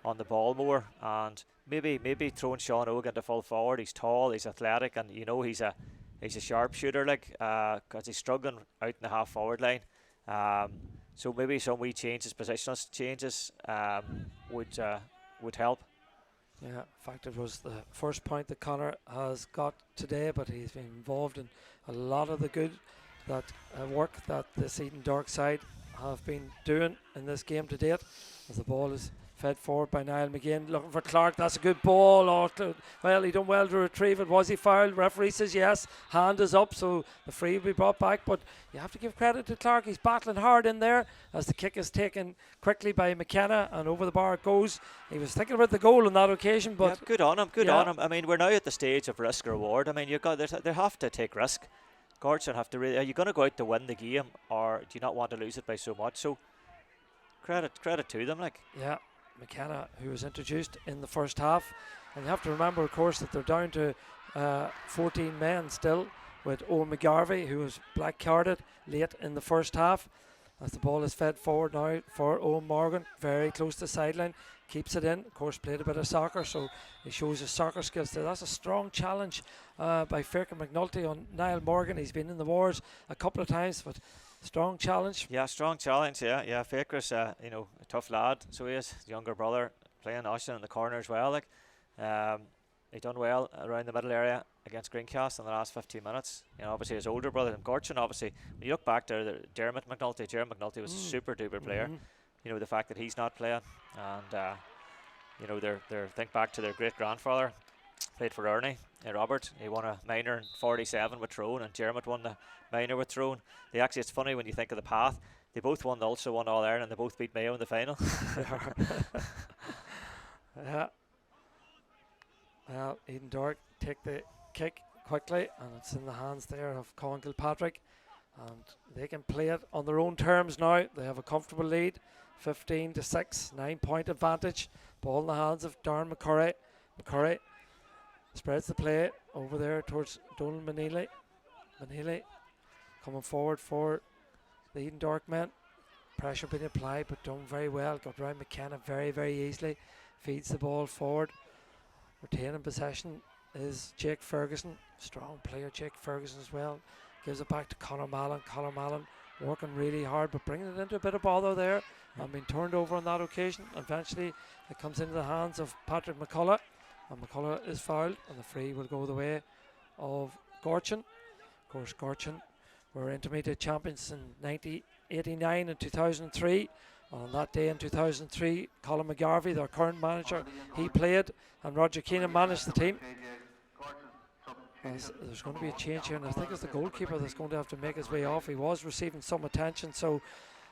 on the ball more, and maybe throwing Sean Ogue into full forward. He's tall, he's athletic, and you know he's a sharpshooter, like, because he's struggling out in the half forward line. So maybe some wee changes, positional changes, would help. Yeah, in fact, it was the first point that Conor has got today, but he's been involved in a lot of the good that work that the Edendork side have been doing in this game to date. As the ball is fed forward by Niall McGinn, looking for Clark. That's a good ball. Well, he done well to retrieve it. Was he fouled? Referee says yes. Hand is up, so the free will be brought back. But you have to give credit to Clark. He's battling hard in there as the kick is taken quickly by McKenna, and over the bar it goes. He was thinking about the goal on that occasion, but good on him. Good on him. I mean, we're now at the stage of risk reward. I mean, they have to take risk. Gortin have to really. Are you going to go out to win the game, or do you not want to lose it by so much? So credit to them, like. Yeah. McKenna, who was introduced in the first half, and you have to remember, of course, that they're down to 14 men still, with Owen McGarvey, who was black carded late in the first half. As the ball is fed forward now for Owen Morgan, very close to the sideline, keeps it in. Of course, played a bit of soccer, so he shows his soccer skills there. That's a strong challenge by Ferkin McNulty on Niall Morgan. He's been in the wars a couple of times, but strong challenge. Yeah, strong challenge. Yeah. Faker's a tough lad. So he is. His younger brother playing Austin in the corner as well. Like, he done well around the middle area against Greencastle in the last 15 minutes. Obviously his older brother, and Gortin, obviously, when you look back there, Dermot McNulty was a super duper player. The fact that he's not playing, and they think back to their great grandfather, played for Ernie. Robert, he won a minor in 47 with Tyrone, and Dermot won the minor with Tyrone. It's funny when you think of the path. They both won All Ireland, and they both beat Mayo in the final. Yeah. Well, Edendork take the kick quickly, and it's in the hands there of Colin Kilpatrick, and they can play it on their own terms now. They have a comfortable lead, 15-6, 9-point advantage. Ball in the hands of Darren McCurry. McCurry spreads the play over there towards Donald Manili. Manili coming forward for the Edendork men. Pressure being applied, but done very well. Got around McKenna very easily. Feeds the ball forward. Retaining possession is Jake Ferguson. Strong player, Jake Ferguson as well. Gives it back to Conor Mallon. Conor Mallon working really hard, but bringing it into a bit of bother there. And being turned over on that occasion. Eventually, it comes into the hands of Patrick McCullough. And McCullough is fouled, and the free will go the way of Gortin. Of course, Gortin were intermediate champions in 1989 and 2003. And on that day in 2003, Colin McGarvey, their current manager, he played, and Roger Keenan managed the team. There's going to be a change here, and I think it's the goalkeeper that's going to have to make his way off. He was receiving some attention, so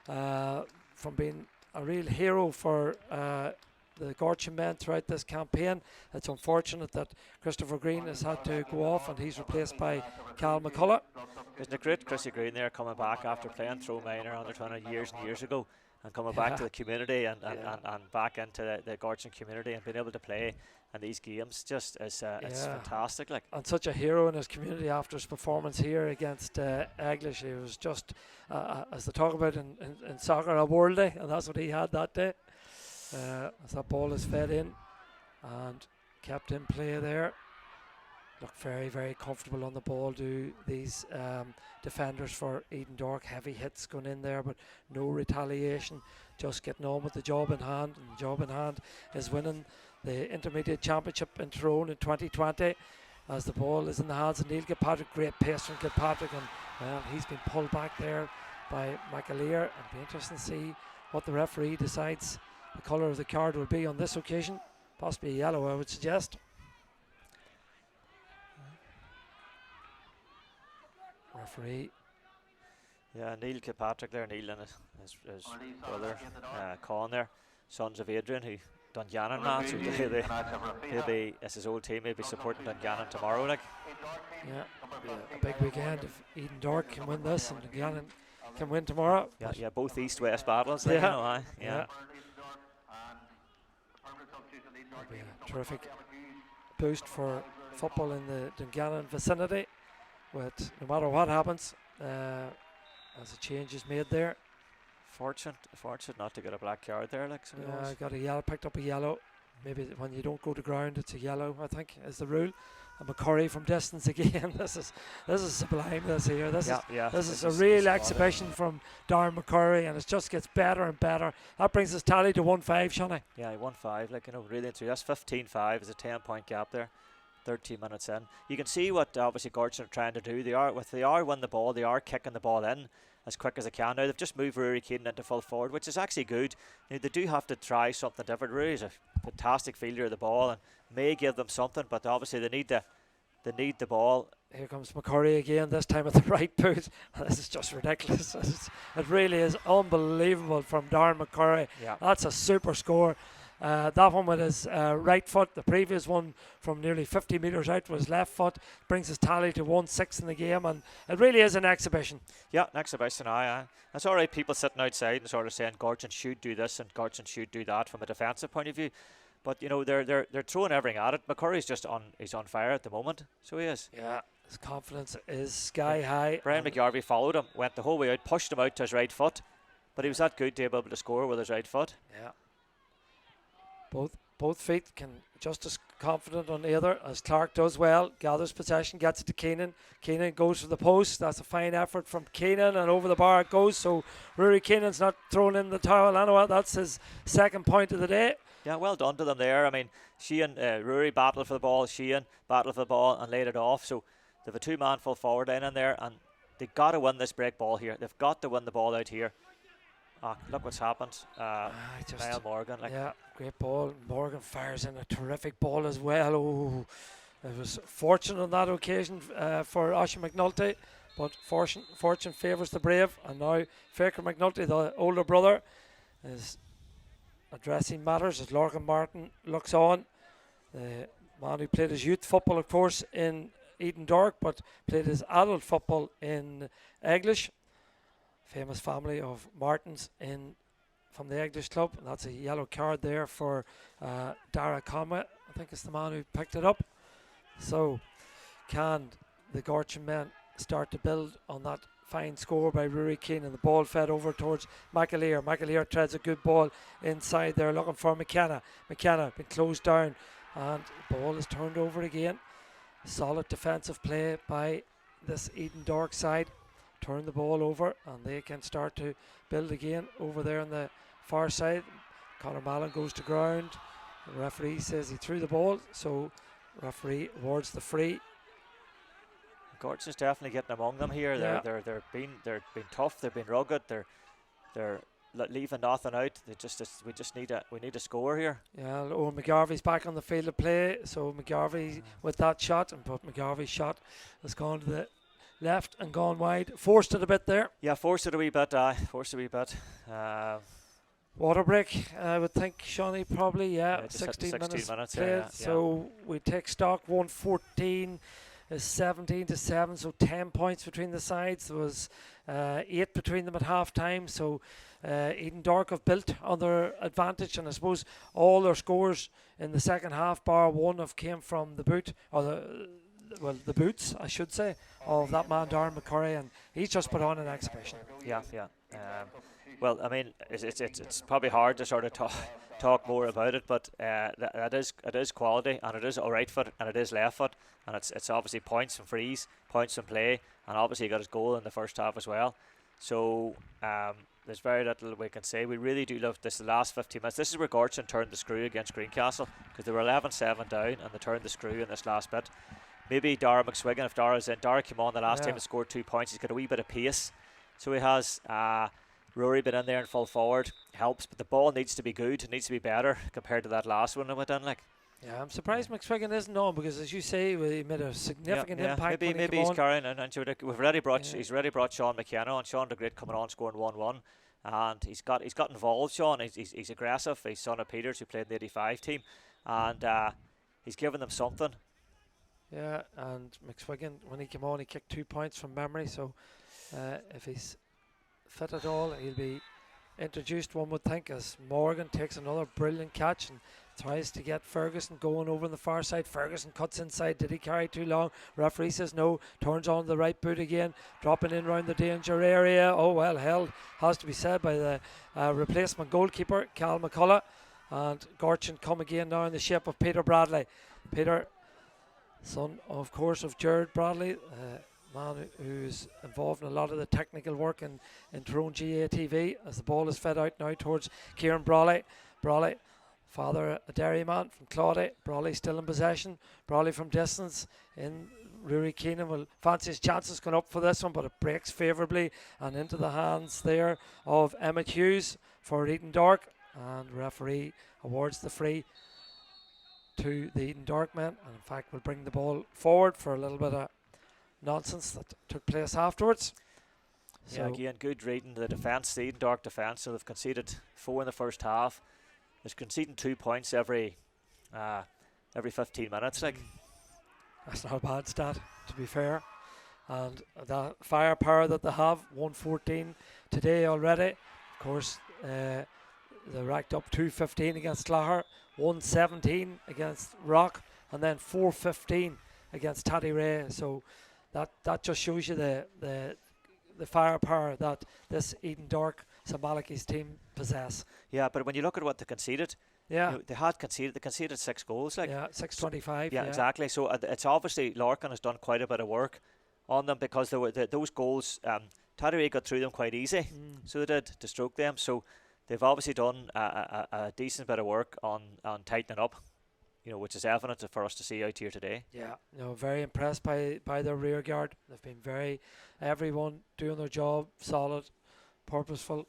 from being a real hero for the Gortin men throughout this campaign, it's unfortunate that Christopher Green has had to go off, and he's replaced by Cal McCullough. Isn't it great, Chrissy Green there coming back after playing throw minor under 20 years and years ago, and coming back to the community and back into the Gortin community and being able to play in these games just is it's fantastic. Like, and such a hero in his community after his performance here against English. He was just, as they talk about in soccer, a worldie, and that's what he had that day. As that ball is fed in and kept in play there. Look very comfortable on the ball, do these defenders for Edendork. Heavy hits going in there, but no retaliation, just getting on with the job in hand. And the job in hand is winning the Intermediate Championship in Tyrone in 2020. As the ball is in the hands of Neil Kilpatrick, great pace from Kilpatrick, and he's been pulled back there by McAleer. It'll be interesting to see what the referee decides the colour of the card will be on this occasion. Possibly yellow, I would suggest. Referee. Yeah, Neil Kilpatrick there, Neil and his brother Colin there, sons of Adrian, who Dungannon man, so he'll be, as his old team, he'll be supporting Dungannon tomorrow. Like, yeah, a big weekend if Edendork can win this and Dungannon can win tomorrow. Yeah, both east-west battles. Like, Yeah. Yeah. It'll be a terrific boost for football in the Dungannon vicinity. With no matter what happens, as a change is made there. Fortunate not to get a black card there. Like, so Yeah, got a yellow, picked up a yellow. Maybe when you don't go to ground, it's a yellow, I think, is the rule. And McCurry from distance again. This is sublime. This here. This is a real exhibition from Darren McCurry, and it just gets better and better. That brings his tally to 1-5, Shawnee. Yeah, he won 5. Like, really into that's 15-5. There's a 10-point gap there. 13 minutes in. You can see what obviously Gortin are trying to do. They are win the ball. They are kicking the ball in as quick as they can. Now they've just moved Rory Keane into full forward, which is actually good. They do have to try something different. Rory's a fantastic fielder of the ball and may give them something, but obviously they need the ball. Here comes McCurry again, this time at the right boot. This is just ridiculous. It really is unbelievable from Darren McCurry. Yeah. That's a super score. That one with his right foot. The previous one from nearly 50 metres out was left foot. Brings his tally to 1-6 in the game, and it really is an exhibition. Yeah, an exhibition. That's all right. People sitting outside and sort of saying Gortin should do this and Gortin should do that from a defensive point of view. But they're throwing everything at it. McCurry's he's on fire at the moment, so he is. Yeah, his confidence is sky high. Brian McGarvey followed him, went the whole way out, pushed him out to his right foot, but he was that good to be able to score with his right foot. Yeah. Both feet can just as confident on either as Clark does well. Gathers possession, gets it to Keenan. Keenan goes for the post. That's a fine effort from Keenan, and over the bar it goes. So Rory Keenan's not thrown in the towel. Anyway, that's his second point of the day. Yeah, well done to them there. I mean, Sheehan, Rory battled for the ball. Sheehan battled for the ball and laid it off. So they have a two-man full forward line in there, and they've got to win this break ball here. They've got to win the ball out here. Look what's happened. Niall Morgan. Yeah, great ball. Morgan fires in a terrific ball as well. Oh, it was fortunate on that occasion for Osher McNulty, but fortune favours the brave. And now Faker McNulty, the older brother, is addressing matters as Lorcan Martin looks on. The man who played his youth football, of course, in Edendork, but played his adult football in English. Famous family of Martins from the English club, and that's a yellow card there for Dara Conway. I think it's the man who picked it up. So can the Gortin men start to build on that fine score by Rory Keane, and the ball fed over towards McAleer. McAleer treads a good ball inside there looking for McKenna. McKenna been closed down, and the ball is turned over again. Solid defensive play by this Edendork side. Turn the ball over and they can start to build again over there on the far side. Conor Mallon goes to ground. The referee says he threw the ball, so referee awards the free. Gortin's definitely getting among them here. Yeah. They're being tough. They've been rugged. They're leaving nothing out. We need a score here. Yeah, Owen McGarvey's back on the field of play. So McGarvey with that shot, but McGarvey's shot has gone to the left and gone wide. Forced it a bit there. Yeah, forced it a wee bit. Water break, I would think, Shawnee, probably. Yeah, 16 minutes played. yeah. So we take stock. 114 is 17-7, so 10 points between the sides. There was 8 between them at half time. So Edendork have built on their advantage, and I suppose all their scores in the second half, bar one, have came from the boot, or the boots, I should say, of that man Darren McCurry, and he's just put on an exhibition. Yeah. Well, I mean, it's probably hard to sort of talk more about it, but it is quality, and it is a right foot, and it is left foot, and it's obviously points from frees, points from play, and obviously he got his goal in the first half as well. So there's very little we can say. We really do love this. The last 15 minutes. This is where Gortin turned the screw against Greencastle, because they were 11-7 down, and they turned the screw in this last bit. Maybe Dara McSwiggan, if Dara's in. Dara came on the last time and scored 2 points. He's got a wee bit of pace. So he has Rory been in there in full forward. Helps, but the ball needs to be good. It needs to be better compared to that last one that went in. Yeah, I'm surprised McSwiggan isn't on, because as you say, he made a significant impact. Maybe he's carrying, and we've already brought he's already brought Sean McKenna on. Sean the Great coming on, scoring 1-1. and he's got involved, Sean. He's aggressive. He's son of Peters, who played in the '85 team, and he's given them something. Yeah, and McSwiggan, when he came on, he kicked 2 points from memory. So if he's fit at all, he'll be introduced, one would think, as Morgan takes another brilliant catch and tries to get Ferguson going over on the far side. Ferguson cuts inside. Did he carry too long? Referee says no. Turns on the right boot again, dropping in round the danger area. Oh well, held, has to be said, by the replacement goalkeeper, Cal McCullough. And Gortin come again now in the shape of Peter Bradley. Peter, son of course of Jared Bradley, man who's involved in a lot of the technical work in Tyrone GATV, as the ball is fed out now towards Kieran Brawley. Brawley, father a dairyman from Claudy. Brawley still in possession. Brawley from distance in. Rory Keenan will fancy his chances going up for this one, but it breaks favourably and into the hands there of Emmett Hughes for Edendork, and referee awards the free to the Edendork men, and in fact will bring the ball forward for a little bit of nonsense that took place afterwards. Yeah, again, good reading the defence, the Edendork defence. So they've conceded 4 in the first half. They're conceding 2 points every 15 minutes. Like, that's not a bad stat, to be fair. And the firepower that they have, 114 today already. Of course, they racked up 215 against Claher, 117 against Rock, and then 415 against Taddy Ray. So that just shows you the firepower that this Edendork St Malachy's team possess. Yeah, but when you look at what they conceded, yeah, they conceded 6 goals. Like, yeah, 625. Yeah, exactly. So it's obviously Larkin has done quite a bit of work on them, because there were those goals. Taddy Ray got through them quite easy, so they did, to stroke them. So they've obviously done a decent bit of work on tightening up, which is evident for us to see out here today. Yeah, very impressed by their rear guard. They've been everyone doing their job, solid, purposeful,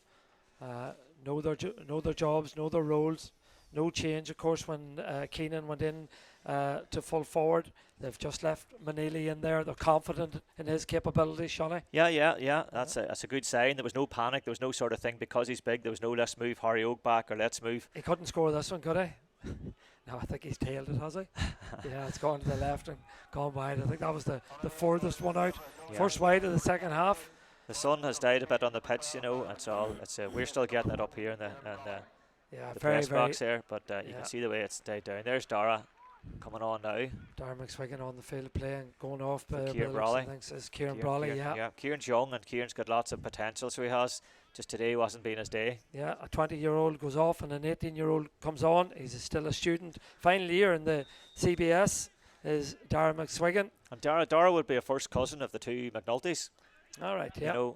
know their jobs, know their roles. No change, of course, when Keenan went in to full forward. They've just left Manili in there. They're confident in his capabilities, Shawnee. Yeah. That's a good sign. There was no panic. There was no sort of thing, because he's big. There was no let's move Harry Oak back, or let's move. He couldn't score this one, could he? No, I think he's tailed it, has he? Yeah, it's gone to the left and gone wide. I think that was the furthest one out. Yeah. First wide of the second half. The sun has died a bit on the pitch, we're still getting it up here in the press box there, but you can see the way it's died down. There's Dara coming on now. Dara McSwiggan on the field playing, going off by Kieran Brawley. Kieran Brawley, yeah. Kieran's young, and Kieran's got lots of potential, so he has. Just today wasn't being his day. Yeah, a 20-year-old goes off and an 18-year-old comes on. He's still a student. Final year in the CBS is Dara McSwiggan. And Dara would be a first cousin of the two McNultys. All right, yeah.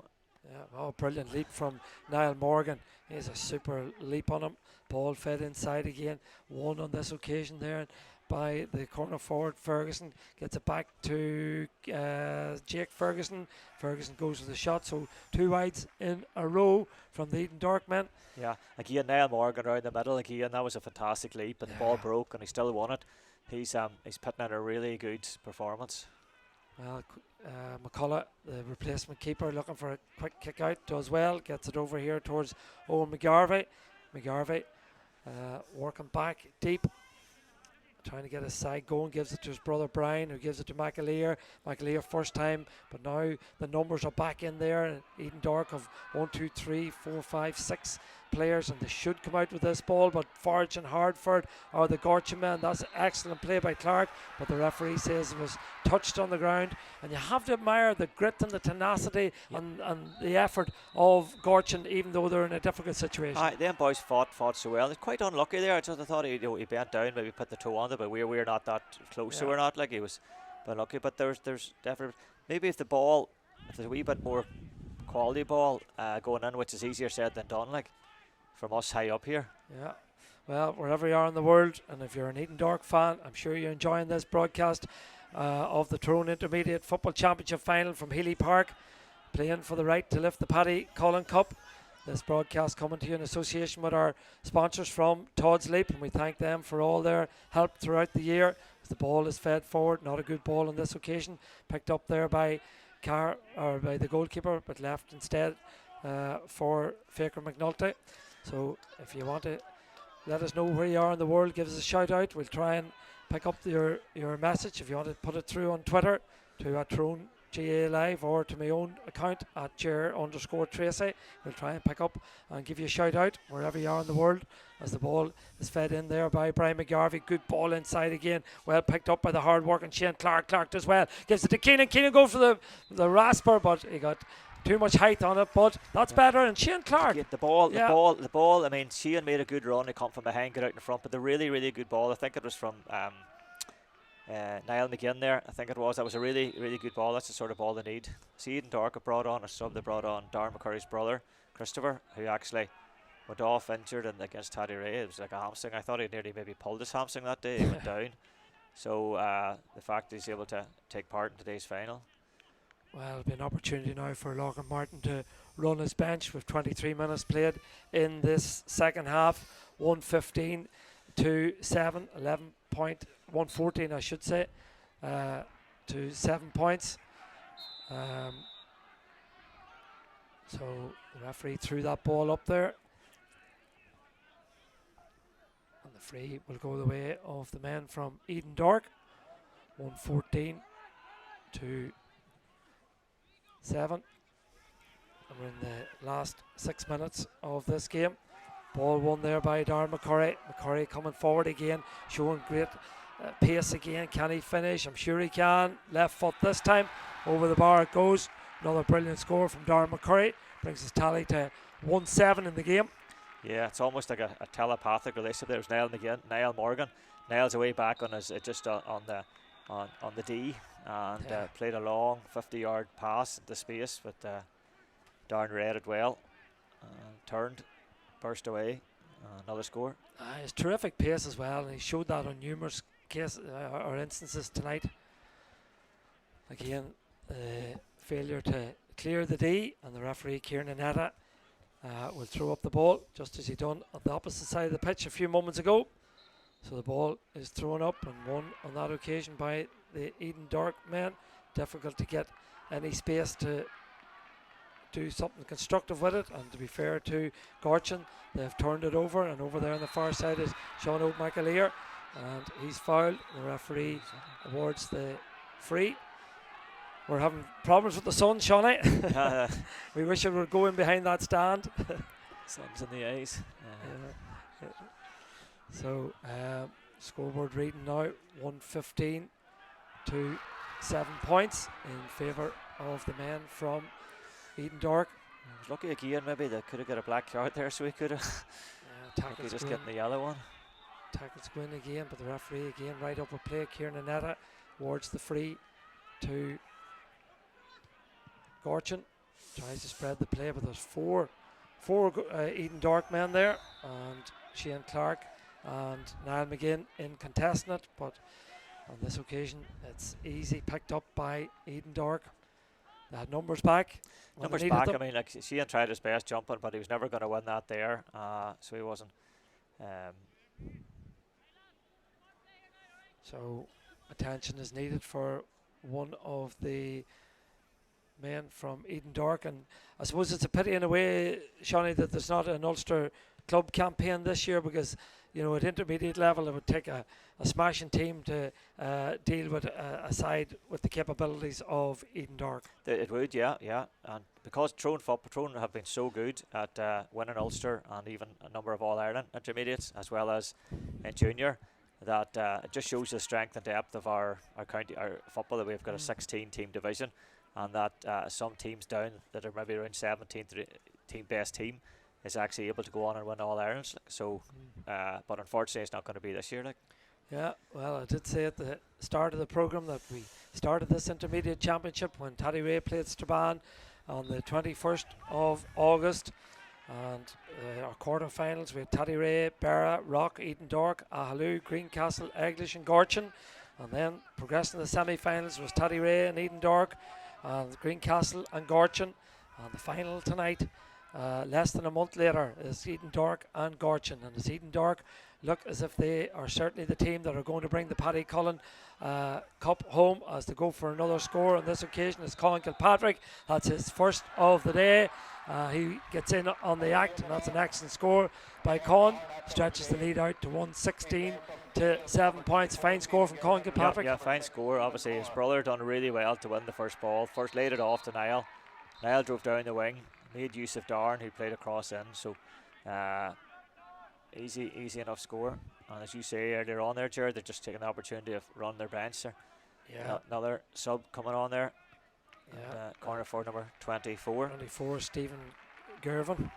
Brilliant leap from Niall Morgan. He has a super leap on him. Ball fed inside again. One on this occasion there by the corner forward. Ferguson gets it back to Jake Ferguson. Ferguson goes with the shot. So 2 wides in a row from the Edendork men. Yeah, again, Niall Morgan around the middle. Again, that was a fantastic leap, and the ball broke, and he still won it. He's putting in a really good performance. Well, McCullough, the replacement keeper, looking for a quick kick out, does well, gets it over here towards Owen McGarvey. Working back deep, trying to get his side going, gives it to his brother Brian, who gives it to McAleer. McAleer first time, but now the numbers are back in there. Edendork of 1, 2, 3, 4, 5, 6 players, and they should come out with this ball, but Forge and Hardford are the Gortin men. That's excellent play by Clark, but the referee says it was touched on the ground, and you have to admire the grit and the tenacity and the effort of Gortin, even though they're in a difficult situation. Them boys fought so well. It's quite unlucky there. I thought he bent down, maybe put the toe on it, but we're not that close, so we're not, like, he was unlucky. But there's definitely, maybe if there's a wee bit more quality ball going in, which is easier said than done, like, from us high up here. Yeah, well, wherever you are in the world, and if you're an Edendork fan, I'm sure you're enjoying this broadcast of the Tyrone Intermediate Football Championship final from Healy Park, playing for the right to lift the Paddy Cullen Cup. This broadcast coming to you in association with our sponsors from Todd's Leap, and we thank them for all their help throughout the year. As the ball is fed forward, not a good ball on this occasion, picked up there by the goalkeeper, but left instead for Faker McNulty. So if you want to let us know where you are in the world, give us a shout out. We'll try and pick up your message. If you want to put it through on Twitter to Tyrone GA Live or to my own account at Ger_Tracy, we'll try and pick up and give you a shout out wherever you are in the world, as the ball is fed in there by Brian McGarvey. Good ball inside again, well picked up by the hard working Shane Clark. Clark does well, gives it to Keenan. Keenan goes for the rasper, but he got too much height on it, but that's better. And Shane Clark, the ball. I mean, Shane made a good run. He come from behind, got out in front, but the really, really good ball. I think it was from Niall McGinn there. I think it was. That was a really, really good ball. That's the sort of ball they need. See, Edendork have brought on a sub. They brought on Darren McCurry's brother, Christopher, who actually went off injured and against Taddy Ray. It was like a hamstring. I thought he nearly maybe pulled his hamstring that day. He went down. So the fact that he's able to take part in today's final. well, it'll be an opportunity now for Logan Martin to run his bench with 23 minutes played in this second half. 115 to 7, 114 I should say, to 7 points. So the referee threw that ball up there, and the free will go the way of the men from Edendork. 114 to 7, and we're in the last 6 minutes of this game. Ball won there by Darren McCurry. McCurry coming forward again, showing great pace again. Can he finish? I'm sure he can. Left foot this time, over the bar it goes. Another brilliant score from Darren McCurry, brings his tally to 1-7 in the game. Yeah, it's almost like a telepathic relationship. There's Niall Morgan. Niall's away back on his just on the D, and played a long 50-yard pass into space, but Darren read it well, turned, burst away, another score. His terrific pace as well, and he showed that on numerous cases or instances tonight. Again, failure to clear the D, and the referee Kieran Netta will throw up the ball just as he done on the opposite side of the pitch a few moments ago. So the ball is thrown up and won on that occasion by the Edendork men. Difficult to get any space to do something constructive with it, and to be fair to Gortin, they've turned it over, and over there on the far side is Sean O'McAleer, and he's fouled. The referee awards the free. We're having problems with the sun, Shawnee. We wish it were going behind that stand. Sun's in the eyes. So scoreboard reading now 115 to 7 points in favour of the men from Edendork. I was lucky again, maybe they could have got a black card there, so we could have just getting the yellow one. Tackles go in again, but the referee again right up a play. Kieran Netta awards the free to Gortin. Tries to spread the play, but there's four Edendork men there, and Shane Clark and Niall McGinn in contesting it, but on this occasion it's easy picked up by Edendork. They had numbers back. Numbers back, I mean, like Shane tried his best jumping, but he was never going to win that there, so he wasn't. So attention is needed for one of the men from Edendork, and I suppose it's a pity in a way, Shawnee, that there's not an Ulster club campaign this year, because you know at intermediate level it would take a smashing team to deal with a side with the capabilities of Edendork. It would, yeah, and because Tyrone have been so good at winning Ulster and even a number of All-Ireland intermediates as well as in junior, that it just shows the strength and depth of our county, our football, that we've got a 16 team division, and that some teams down that are maybe around 17th best team is actually able to go on and win All Irelands. So, but unfortunately, it's not going to be this year. Like, yeah, well, I did say at the start of the programme that we started this intermediate championship when Taddy Ray played Strabane on the 21st of August, and our quarter-finals we had Taddy Ray, Barra, Rock, Edendork, Ahalou, Greencastle, Eglish and Gortin, and then progressing to the semi-finals was Taddy Ray and Edendork and Greencastle and Gortin, and the final tonight less than a month later is Edendork and Gortin, and as Edendork look as if they are certainly the team that are going to bring the Paddy Cullen Cup home as they go for another score. On this occasion is Colin Kilpatrick. That's his first of the day. He gets in on the act, and that's an excellent score by Colin. Stretches the lead out to 116 to 7 points. Fine score from Colin Kilpatrick. Yeah, fine score. Obviously his brother done really well to win the first ball. First laid it off to Niall. Niall drove down the wing, made use of Darren, who played across in. So easy enough score. And as you say earlier on there, Jared, they're just taking the opportunity of running their bench there. Yeah. Another sub coming on there. Yeah. And, corner for number 24. 24, Stephen Gervin,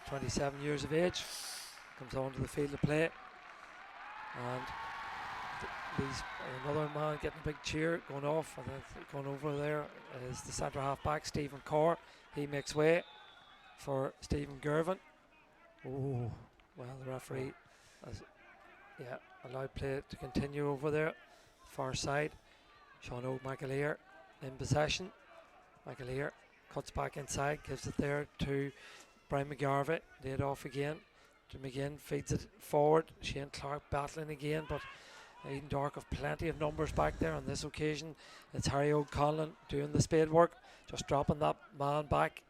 27 years of age, comes onto the field of play. And there's another man getting a big cheer going off, and then going over there is the centre half back, Stephen Corr. He makes way for Stephen Gervin. Oh, well, the referee has allowed play to continue over there. Far side, Sean O'Mcaleer in possession. McAleer cuts back inside, gives it there to Brian McGarvey. Laid off again to McGinn, feeds it forward. Shane Clark battling again, but Edendork have plenty of numbers back there. On this occasion, it's Harry O'Connell doing the spade work, just dropping that man back,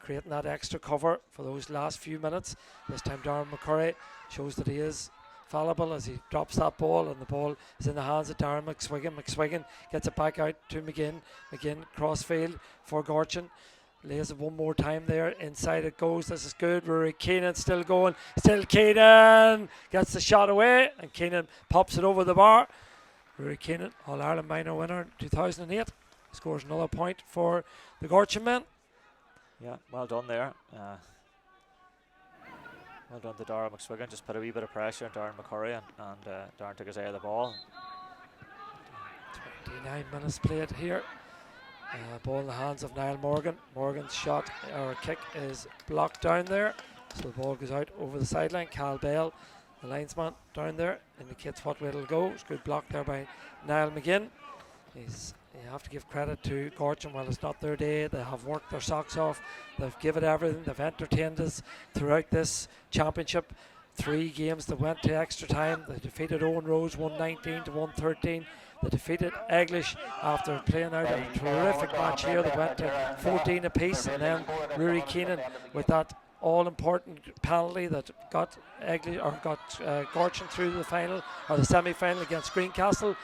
creating that extra cover for those last few minutes. This time Darren McCurry shows that he is fallible as he drops that ball, and the ball is in the hands of Darren McSwiggan. McSwiggan gets it back out to McGinn. McGinn crossfield for Gortin. Lays it one more time there. Inside it goes. This is good. Rory Keenan still going. Still Keenan gets the shot away, and Keenan pops it over the bar. Rory Keenan, All-Ireland minor winner in 2008, scores another point for the Gortin men. Yeah, well done there. Well done to Darren McSwiggan. Just put a wee bit of pressure on Darren McCurry, and Darren took his eye of the ball. 29 minutes played here. Ball in the hands of Niall Morgan. Morgan's shot or kick is blocked down there, so the ball goes out over the sideline. Cal Bale, the linesman down there, indicates what way it'll go. It's a good block there by Niall McGinn. You have to give credit to Gortin. While it's not their day, they have worked their socks off. They've given everything. They've entertained us throughout this championship. 3 games that went to extra time. They defeated Owen Rose 119 to 113. They defeated Eglish after playing out a terrific match here. They went to 14 apiece, and then Rory Keenan with that all-important penalty that got Gortin through the final or the semi-final against Greencastle,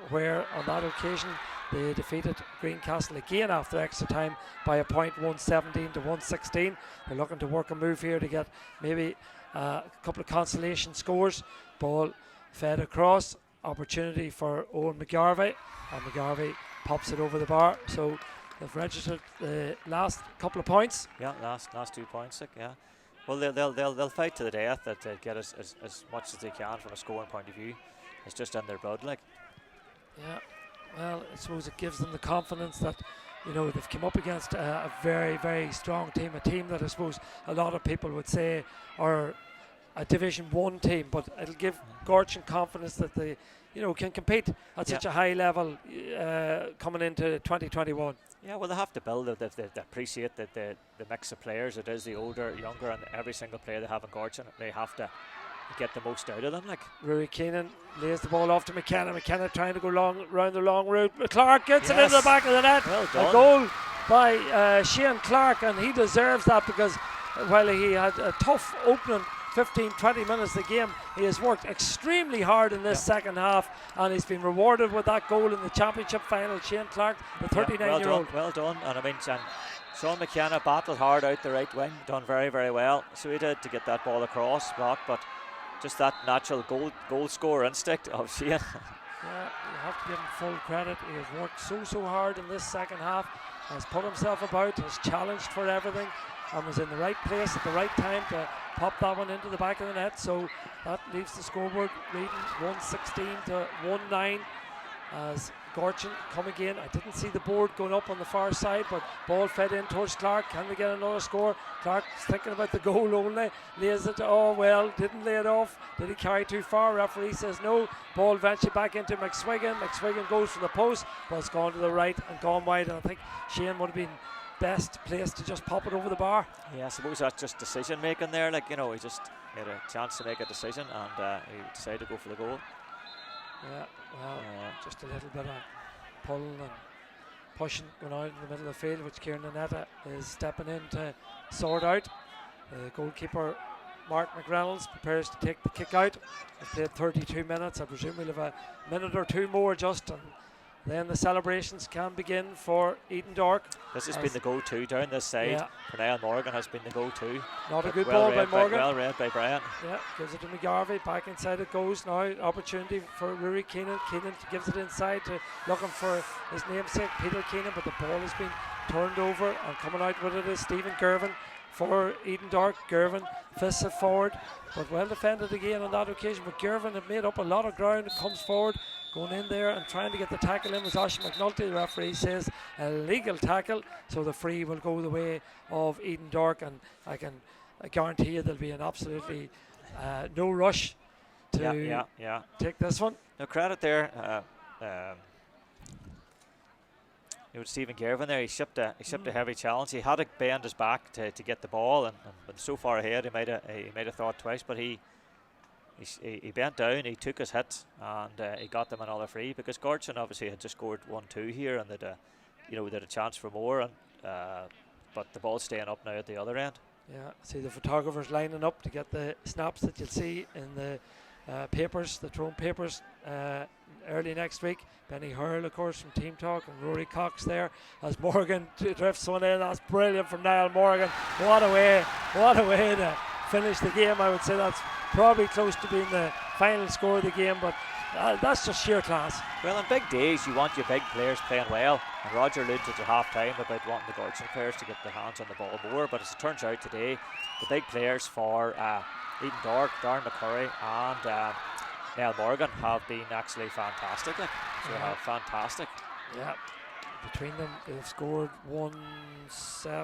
where on that occasion they defeated Greencastle again after extra time by a point, 117 to 116. They're looking to work a move here to get maybe a couple of consolation scores. Ball fed across, opportunity for Owen McGarvey, and McGarvey pops it over the bar. So they've registered the last couple of points. Yeah, last 2 points. Yeah. Well, they'll fight to the death that they get as much as they can from a scoring point of view. It's just in their blood, like. Yeah. Well, I suppose it gives them the confidence that, you know, they've come up against a very, very strong team, a team that I suppose a lot of people would say are a Division 1 team, but it'll give Gortin confidence that they, you know, can compete at such a high level coming into 2021. Yeah, well, they have to build it. They appreciate that the mix of players. It is the older, younger, and every single player they have in Gortin, they have to get the most out of them. Like Rory Keenan lays the ball off to McKenna. McKenna trying to go round the long route. Clark gets it into the back of the net. Well done. A goal by Shane Clark, and he deserves that because while he had a tough opening 15-20 minutes of the game, he has worked extremely hard in this second half, and he's been rewarded with that goal in the championship final. Shane Clark, the 39-year-old. Well done. And I mean, Sean McKenna battled hard out the right wing, done very, very well. So he did to get that ball across block, but just that natural goal scorer instinct of Shane. Yeah, you have to give him full credit. He has worked so hard in this second half, has put himself about, has challenged for everything, and was in the right place at the right time to pop that one into the back of the net. So that leaves the scoreboard reading 116 to 19 as Gortin come again. I didn't see the board going up on the far side, but ball fed in towards Clark. Can they get another score? Clark's thinking about the goal only. Lays it, didn't lay it off. Did he carry too far? Referee says no. Ball eventually back into McSwiggan. McSwiggan goes for the post, but it's gone to the right and gone wide. And I think Shane would have been best place to just pop it over the bar. Yeah, I suppose that's just decision making there. Like, you know, he just had a chance to make a decision, and he decided to go for the goal. Yeah, well, just a little bit of pulling and pushing going out in the middle of the field, which Kieran Nanetta is stepping in to sort out. The goalkeeper Mark McReynolds prepares to take the kick out. We've played 32 minutes. I presume we'll have a minute or two more just, and then the celebrations can begin for Edendork. This has been the go-to down this side. Yeah. For Niall Morgan has been the go-to. Not a good well ball by Morgan. Well read by Brian. Yeah, gives it to McGarvey. Back inside it goes now. Opportunity for Rory Keenan. Keenan gives it inside to looking for his namesake Peter Keenan, but the ball has been turned over, and coming out with it is Stephen Gervin for Edendork. Gervin fists it forward, but well defended again on that occasion. But Gervin had made up a lot of ground. It comes forward, going in there and trying to get the tackle in was Oisin McNulty. The referee says a legal tackle, so the free will go the way of Edendork, and I can guarantee you there'll be an absolutely no rush to take this one. No credit there. With Stephen Gervin there, he shipped a heavy challenge. He had to bend his back to get the ball, and so far ahead he might have thought twice, but he bent down, he took his hit, and he got them another free, because Gortin obviously had just scored 1-2 here, and they'd a chance for more, and but the ball's staying up now at the other end. Yeah, see the photographers lining up to get the snaps that you'll see in the papers, the Tyrone papers, early next week. Benny Hurl, of course, from Team Talk, and Rory Cox there as Morgan drifts one in. That's brilliant from Niall Morgan. What a way to finish the game. I would say that's probably close to being the final score of the game, but that's just sheer class. Well, on big days you want your big players playing well, and Roger alluded at half time about wanting the Gortin players to get their hands on the ball more, but as it turns out today, the big players for Edendork, Darren McCurry and Niall Morgan have been actually fantastic. Fantastic. Yeah, between them they've scored 1-7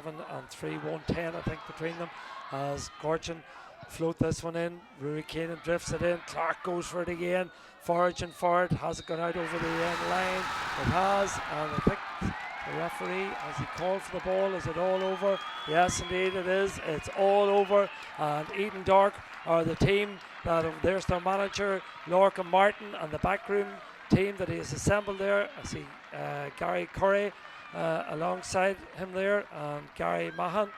and 3-1-10, I think, between them, as Gortin float this one in. Rory Keenan drifts it in. Clark goes for it again. Foraging for it. Has it gone out over the end line? It has, and I think the referee, has he called for the ball? Is it all over? Yes, indeed it is. It's all over, and Edendork are the team that there's their manager Lorcan Martin, and the backroom team that he has assembled there. I see Gary Curry alongside him there, and Gary Mahan.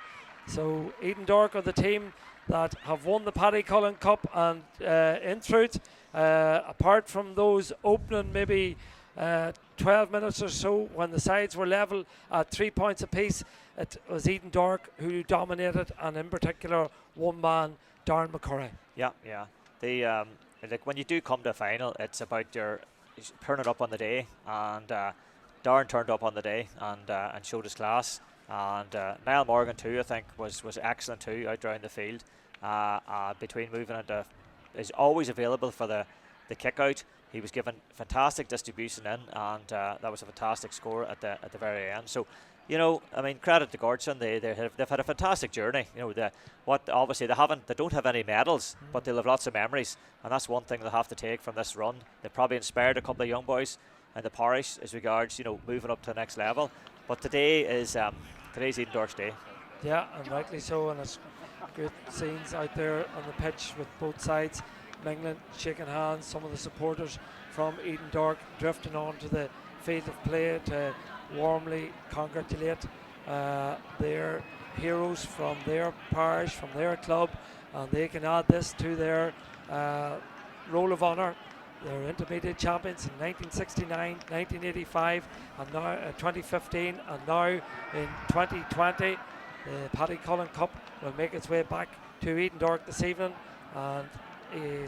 So Edendork are the team that have won the Paddy Cullen Cup, and in truth, apart from those opening maybe 12 minutes or so when the sides were level at 3 points apiece, it was Edendork who dominated, and in particular one man, Darren McCurry. Yeah. Like when you do come to a final, it's about your turning up on the day, and Darren turned up on the day and showed his class. And Niall Morgan too, I think, was excellent too out around the field. Between moving into, is always available for the kick out. He was given fantastic distribution in, and that was a fantastic score at the very end. So, you know, I mean, credit to Gortin. They've had a fantastic journey. You know, obviously they don't have any medals, but they'll have lots of memories, and that's one thing they'll have to take from this run. They've probably inspired a couple of young boys in the parish as regards, you know, moving up to the next level. But today's Edendork's day. Yeah, and rightly so, and it's good scenes out there on the pitch with both sides mingling, shaking hands. Some of the supporters from Edendork drifting onto the field of play to warmly congratulate their heroes from their parish, from their club, and they can add this to their roll of honour. They're intermediate champions in 1969, 1985, and now 2015, and now in 2020. The Paddy Cullen Cup will make its way back to Edendork this evening, and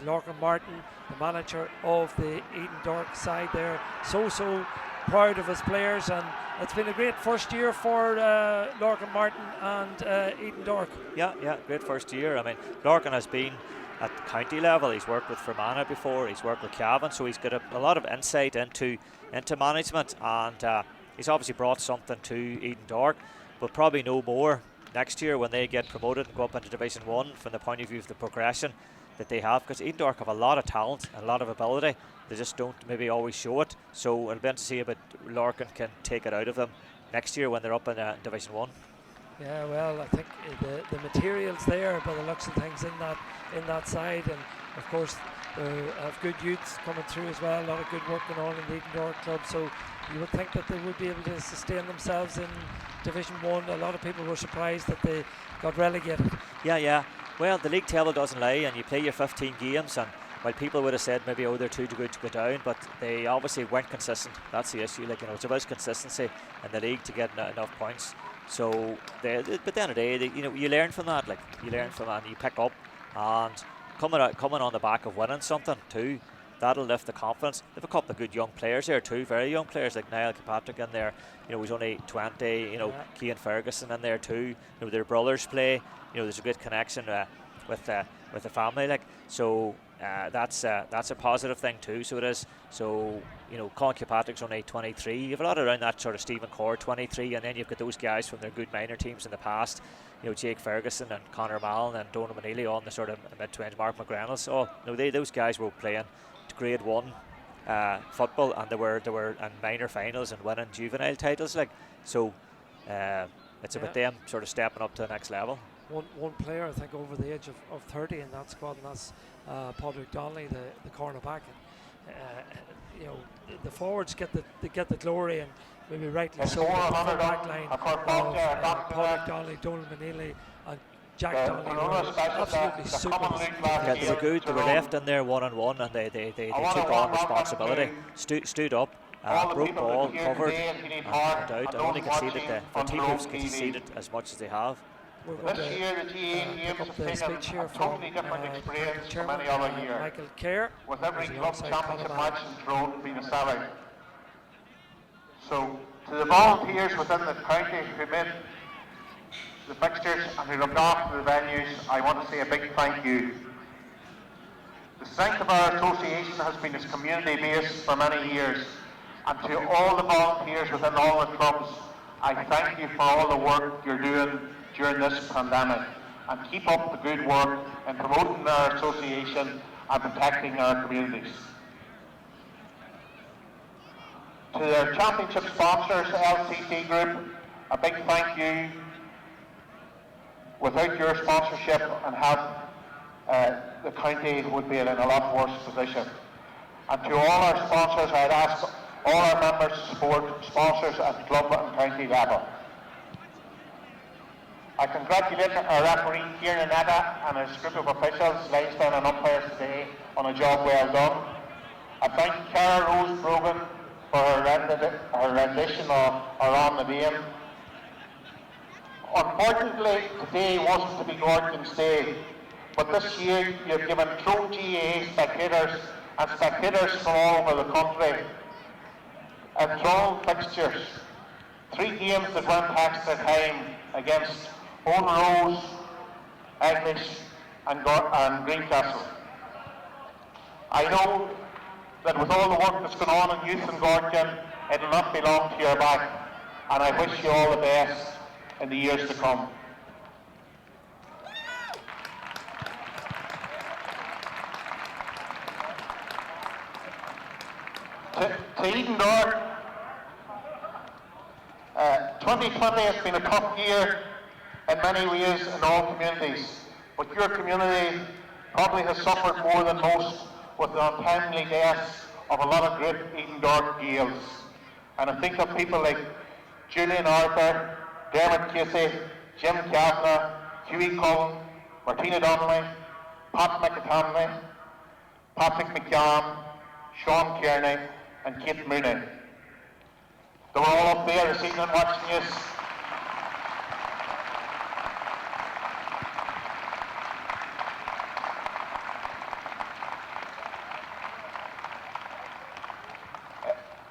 Lorcan Martin, the manager of the Edendork side there, so proud of his players, and it's been a great first year for Lorcan Martin and Edendork. Yeah, great first year. I mean, Lorcan has been at the county level. He's worked with Fermanagh before, he's worked with Cavan, so he's got a lot of insight into management, and he's obviously brought something to Edendork, but probably no more next year when they get promoted and go up into Division 1 from the point of view of the progression that they have, because Edendork have a lot of talent and a lot of ability. They just don't maybe always show it, so it'll be interesting to see if Lorcan can take it out of them next year when they're up in Division 1. Yeah, well, I think the material's there by the looks of things in that side, and of course they have good youths coming through as well. A lot of good work going on in the Edendork club, so you would think that they would be able to sustain themselves in Division 1. A lot of people were surprised that they got relegated. Yeah. Well, the league table doesn't lie, and you play your 15 games, and while people would have said maybe, oh, they're too good to go down, but they obviously weren't consistent. That's the issue. Like, you know, it's about consistency in the league to get enough points. So, but at the end of the day, you learn from that. Like, you learn from that, and you pick up, and coming on the back of winning something too, that'll lift the confidence. They've a couple of good young players there too, very young players like Niall Kilpatrick in there. You know, he's only 20. You know, Cian Ferguson in there too. You know, their brothers play. You know, there's a good connection with the family. Like, so. That's a positive thing too. So it is. So, you know, Colin Kilpatrick's only 23. You have a lot around that sort of Stephen Cord 23, and then you've got those guys from their good minor teams in the past. You know, Jake Ferguson and Conor Mallon and Donald Manili on the sort of mid-20s. Mark McGreynolds. So, you know, those guys were playing Grade 1 football, and they were in minor finals and winning juvenile titles. Like, so, it's about them sort of stepping up to the next level. One player, I think, over the age of 30 in that squad, and that's Padraig Donnelly, the cornerback. You know, the forwards get the glory, and maybe rightly so. The full back line of Padraig Donnelly, Donald Manili, and Jack Donnelly were absolutely super. Yeah, they were good. They were left in there one-on-one, and they took on responsibility, stood up. Broke ball, covered, and out. I only conceded the team who's conceded as much as they have. We're going to pick up the speech here from Chairman Michael Kerr. With every club championship match in Tyrone being a sellout. So, to the volunteers within the county who made the fixtures and who looked after the venues, I want to say a big thank you. The strength of our association has been its community base for many years, and to all the volunteers within all the clubs, I thank you for all the work you're doing during this pandemic, and keep up the good work in promoting our association and protecting our communities. To the championship sponsors, LCC Group, a big thank you. Without your sponsorship and help, the county would be in a lot worse position. And to all our sponsors, I'd ask all our members to support sponsors at club and county level. I congratulate our referee Kieran Netta and his group of officials, linesmen and umpires today on a job well done. I thank Cara Rose Brogan for her rendition of Around the Game. Unfortunately, today wasn't to be Gortin's Day, but this year you've given Tyrone GAA spectators and spectators from all over the country Tyrone fixtures. 3 games that went extra time against Owen Rose, English and Greencastle. I know that with all the work that's going on in youth in Gortin, it will not be long to your back, and I wish you all the best in the years to come. To Edendork, 2020 has been a tough year in many ways in all communities, but your community probably has suffered more than most with the untimely deaths of a lot of great Edendork Gaels. And I think of people like Julian Arthur, Dermot Casey, Jim Kavanagh, Hughie Cullen, Martina Donnelly, Pat McAtamney, Patrick McCann, Sean Kearney and Kate Mooney. They were all up there this evening watching you.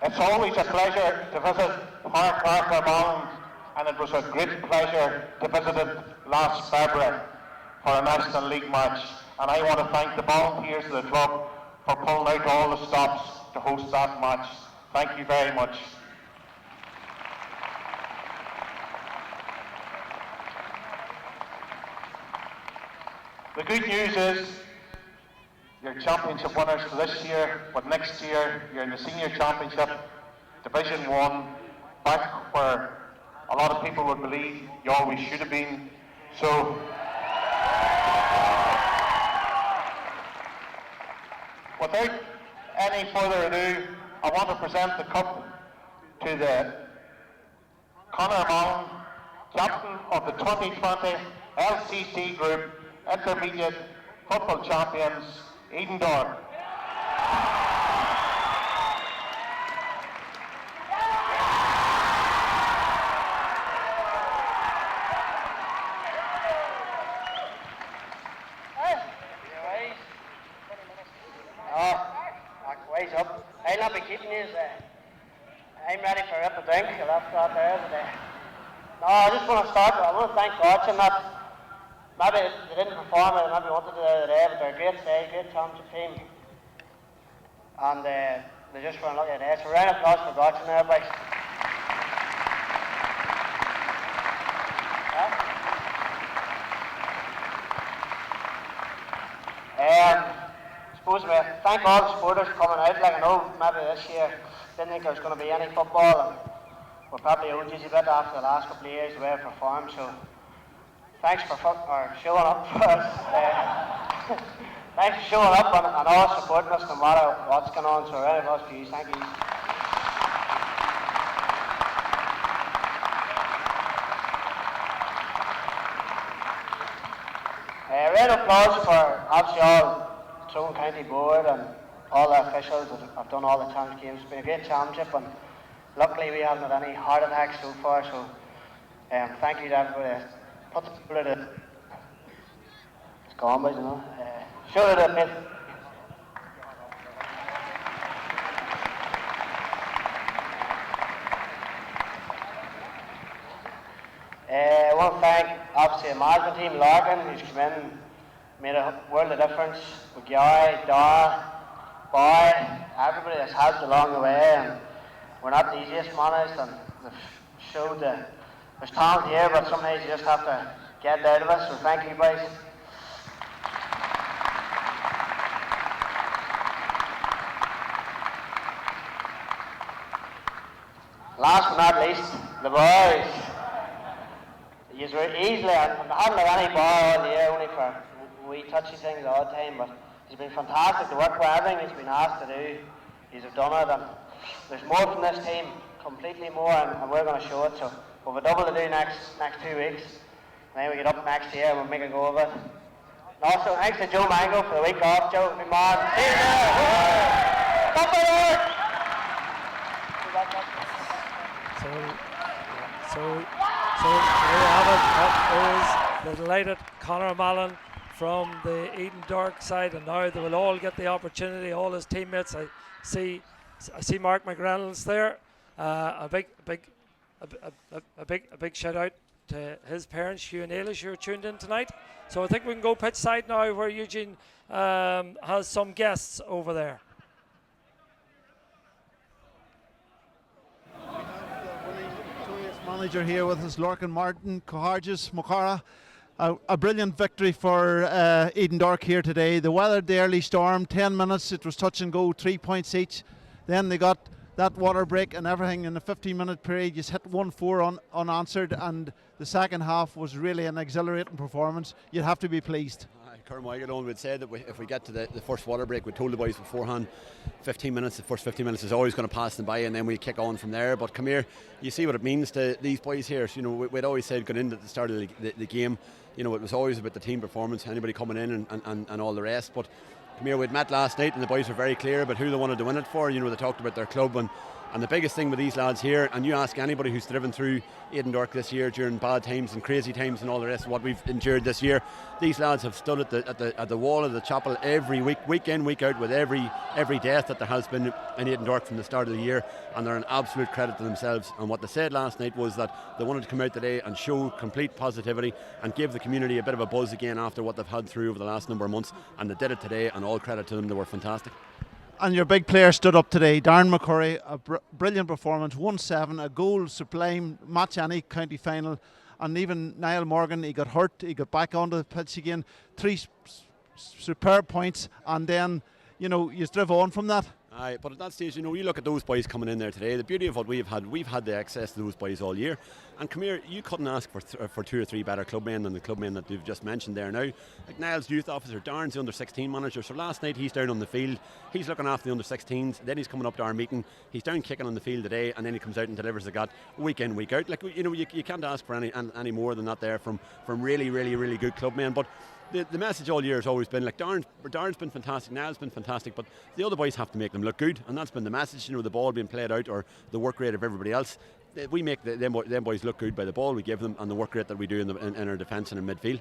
It's always a pleasure to visit Park Arthur Mound, and it was a great pleasure to visit it last February for a National League match. And I want to thank the volunteers of the club for pulling out all the stops to host that match. Thank you very much. The good news is you're championship winners for this year, but next year you're in the senior championship, Division 1, back where a lot of people would believe you always should have been. So, without any further ado, I want to present the cup to the Conor Mallon, captain of the 2020 LCC Group Intermediate Football Champions, Edendork. Ways up. I'll not be keeping these. I'm ready for a drink. I'll have to out there today. No, I just want to start. I want to thank Gortin that maybe they didn't perform it, maybe wanted to do it today, but they're a great side, great championship team. And they just were unlucky today. So round of applause for Gortin there, boys. I suppose we thank all the supporters for coming out. Like I know maybe this year didn't think there was going to be any football, and we're probably owed you a bit after the last couple of years the way we performed. So thanks for showing up for us. Thanks for showing up and all supporting us no matter what's going on. So round of applause for you. Thank you. Round of applause for obviously all Tyrone County Board and all the officials that have done all the championship games. It's been a great championship, and luckily we haven't had any heart attacks so far, so thank you to everybody. Put the people to it's gone, boys, you know. Show it a bit. I want to thank obviously the management team, Larkin, who's come in, made a world of difference with Gary, Dara, Boy, everybody that's helped along the way, and we're not the easiest managed, and they've showed that there's talent here, but sometimes you just have to get it out of us, so thank you boys. Last but not least, the boys. You were easily, I haven't had any ball all year, only for wee touchy things all the time, but it's been fantastic to work with. Everything he's been asked to do, he's done it, and there's more from this team, completely more, and we're going to show it. So we've a double to do next 2 weeks, and then we get up next year and we'll make a go of it. And also, thanks to Joe Mango for the week off. Joe, good man. See you there. Up there. So there you have it. That is the delighted Conor Mallon from the Edendork side, and now they will all get the opportunity. All his teammates. I see Mark McReynolds there. A big shout out to his parents, Hugh and Ailish, who are tuned in tonight. So I think we can go pitch side now, where Eugene has some guests over there. Manager here with us, Lorcan Martin, Coharges, Mocara. A brilliant victory for Edendork here today. They weathered the early storm, 10 minutes, it was touch and go, 3 points each. Then they got that water break and everything in the 15-minute period. Just hit 1-4 unanswered, and the second half was really an exhilarating performance. You'd have to be pleased. Kermichael would say that if we get to the first water break, we told the boys beforehand, 15 minutes, the first 15 minutes is always going to pass them by, and then we kick on from there. But come here, you see what it means to these boys here. So, you know, we'd always said going into the start of the game, you know, it was always about the team performance, anybody coming in and all the rest. But come here, we'd met last night and the boys were very clear about who they wanted to win it for. You know, they talked about their club, and the biggest thing with these lads here, and you ask anybody who's driven through Edendork this year during bad times and crazy times and all the rest of what we've endured this year, these lads have stood at the wall of the chapel every week in, week out, with every death that there has been in Edendork from the start of the year, and they're an absolute credit to themselves. And what they said last night was that they wanted to come out today and show complete positivity and give the community a bit of a buzz again after what they've had through over the last number of months, and they did it today, and all credit to them. They were fantastic. And your big player stood up today, Darren McCurry, a brilliant performance, 1-7, a goal, sublime, match any county final. And even Niall Morgan, he got hurt, he got back onto the pitch again, 3 superb points, and then, you know, you drive on from that. Aye, but at that stage, you look at those boys coming in there today. The beauty of what we've had the access to those boys all year. And come here, you couldn't ask for 2 or 3 better clubmen than the clubmen that you've just mentioned there now. Like Niall's youth officer, Darren's the under-16 manager. So last night he's down on the field. He's looking after the under-16s. Then he's coming up to our meeting. He's down kicking on the field today, and then he comes out and delivers the gut week in, week out. Like you can't ask for any more than that there from really, really, really good clubmen. But the message all year has always been, like, Darren's been fantastic, Niall's been fantastic, but the other boys have to make them look good, and that's been the message. The ball being played out or the work rate of everybody else. We make them boys look good by the ball we give them and the work rate that we do in our defence and in midfield.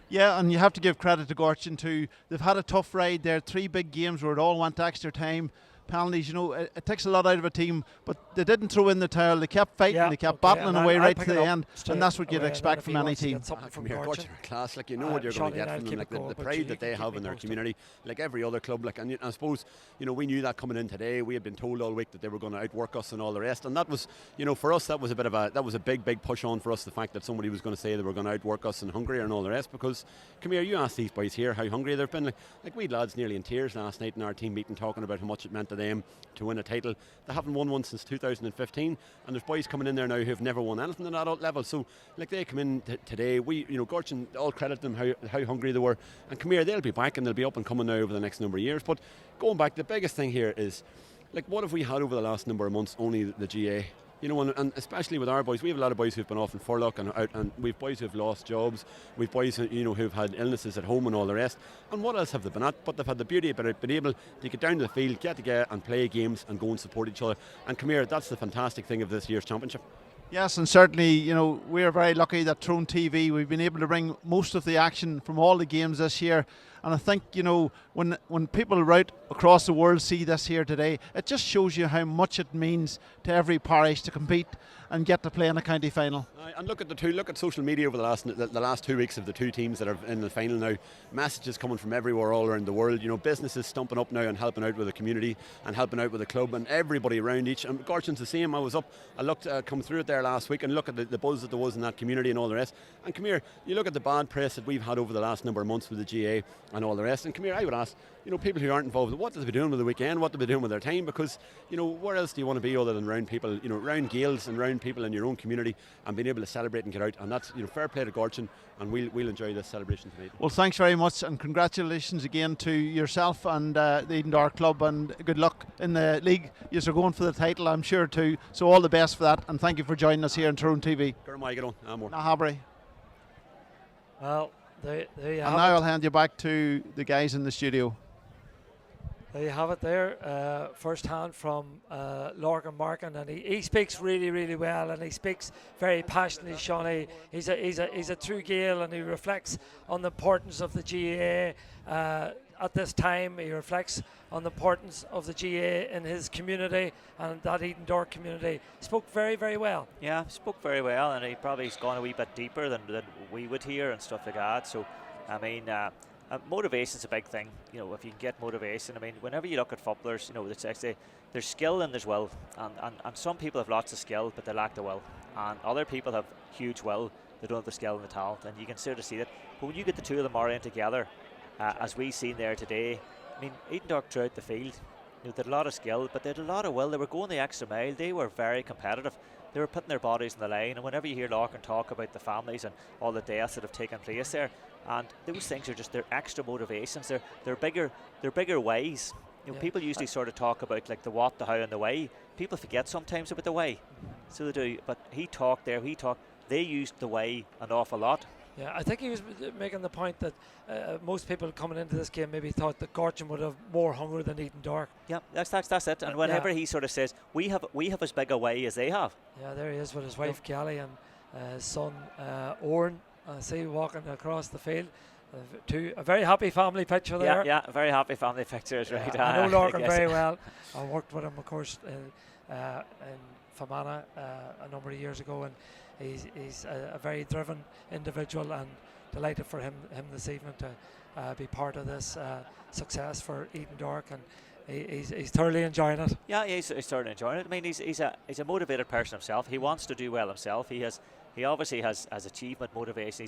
Yeah, and you have to give credit to Gortin too. They've had a tough ride there, 3 big games where it all went extra time. Penalties, it takes a lot out of a team, but they didn't throw in the towel. They kept fighting, they kept battling away right to the end, and that's what you'd expect from any team. From here, Gortin are class. Like, what you're going to get from them, like the pride that they have in their community, like every other club. Like, and I suppose we knew that coming in today. We had been told all week that they were going to outwork us and all the rest, and that was, for us, that was a big push on for us. The fact that somebody was going to say they were going to outwork us and hungrier and all the rest. Because come here, you ask these boys here how hungry they've been. Like we lads nearly in tears last night in our team meeting, talking about how much it meant to them to win a title. They haven't won one since 2015, and there's boys coming in there now who've never won anything at adult level. So like they come in today, Gortin, all credit them how hungry they were. And come here, they'll be back and they'll be up and coming now over the next number of years. But going back, the biggest thing here is, like, what have we had over the last number of months? Only the GA. And especially with our boys, we have a lot of boys who've been off in furlough and we've boys who've lost jobs, we've boys who've had illnesses at home and all the rest. And what else have they been at? But they've had the beauty about it, been able to get down to the field, get together and play games and go and support each other. And come here, that's the fantastic thing of this year's championship. Yes, and certainly, we're very lucky that Tyrone TV, we've been able to bring most of the action from all the games this year. And I think, when people right across the world see this here today, it just shows you how much it means to every parish to compete and get to play in a county final. And look at social media over the last 2 weeks of the 2 teams that are in the final now. Messages coming from everywhere all around the world. Businesses stumping up now and helping out with the community and helping out with the club and everybody around each. And Gortin's the same. I looked come through it there last week and look at the buzz that there was in that community and all the rest. And come here, you look at the bad press that we've had over the last number of months with the GA and all the rest. And come here, I would ask, people who aren't involved, what do they be doing with the weekend? What do they be doing with their time? Because, where else do you want to be other than around people, around Gaels and around people in your own community and being able to celebrate and get out? And that's, fair play to Gortin, and we'll enjoy this celebration tonight. Well, thanks very much, and congratulations again to yourself and the Edendork club, and good luck in the league. You're going for the title, I'm sure too. So all the best for that, and thank you for joining us here on Tyrone TV. Well, and now I'll hand you back to the guys in the studio. There you have it there, first hand from Lorcan Markin, and he speaks really, really well, and he speaks very passionately, Sean. He's a true Gael, and he reflects on the importance of the GAA at this time. He reflects on the importance of the GAA in his community and that Edendork community. Spoke very, very well. Yeah, spoke very well, and he probably's gone a wee bit deeper than we would hear and stuff like that. So, I mean, motivation's a big thing. If you can get motivation, I mean, whenever you look at footballers, it's actually there's skill and there's will, and some people have lots of skill but they lack the will, and other people have huge will, they don't have the skill and the talent, and you can sort of see that. But when you get the two of them oriented together, as we've seen there today, I mean, Edendork throughout the field, they had a lot of skill, but they had a lot of will. They were going the extra mile. They were very competitive. They were putting their bodies on the line, and whenever you hear Lorcan talk about the families and all the deaths that have taken place there, and those things are just their extra motivations. They're bigger ways. People usually sort of talk about like the what, the how, and the why. People forget sometimes about the why, so they do. But he talked. They used the why an awful lot. Yeah, I think he was making the point that most people coming into this game maybe thought that Gortin would have more hunger than Edendork. Yeah, that's it. And whenever he sort of says, we have as big a way as they have. Yeah, there he is with his wife Gally and his son Oren. I see walking across the field. A very happy family picture there. Yeah, a very happy family picture is right. I know Lorcan very well. I worked with him, of course, in Fermanagh a number of years ago, and he's a very driven individual, and delighted for him this evening to be part of this success for Edendork, and he's thoroughly enjoying it. Yeah, he's thoroughly enjoying it. I mean, he's a motivated person himself. He wants to do well himself. He has he obviously has achievement motivation.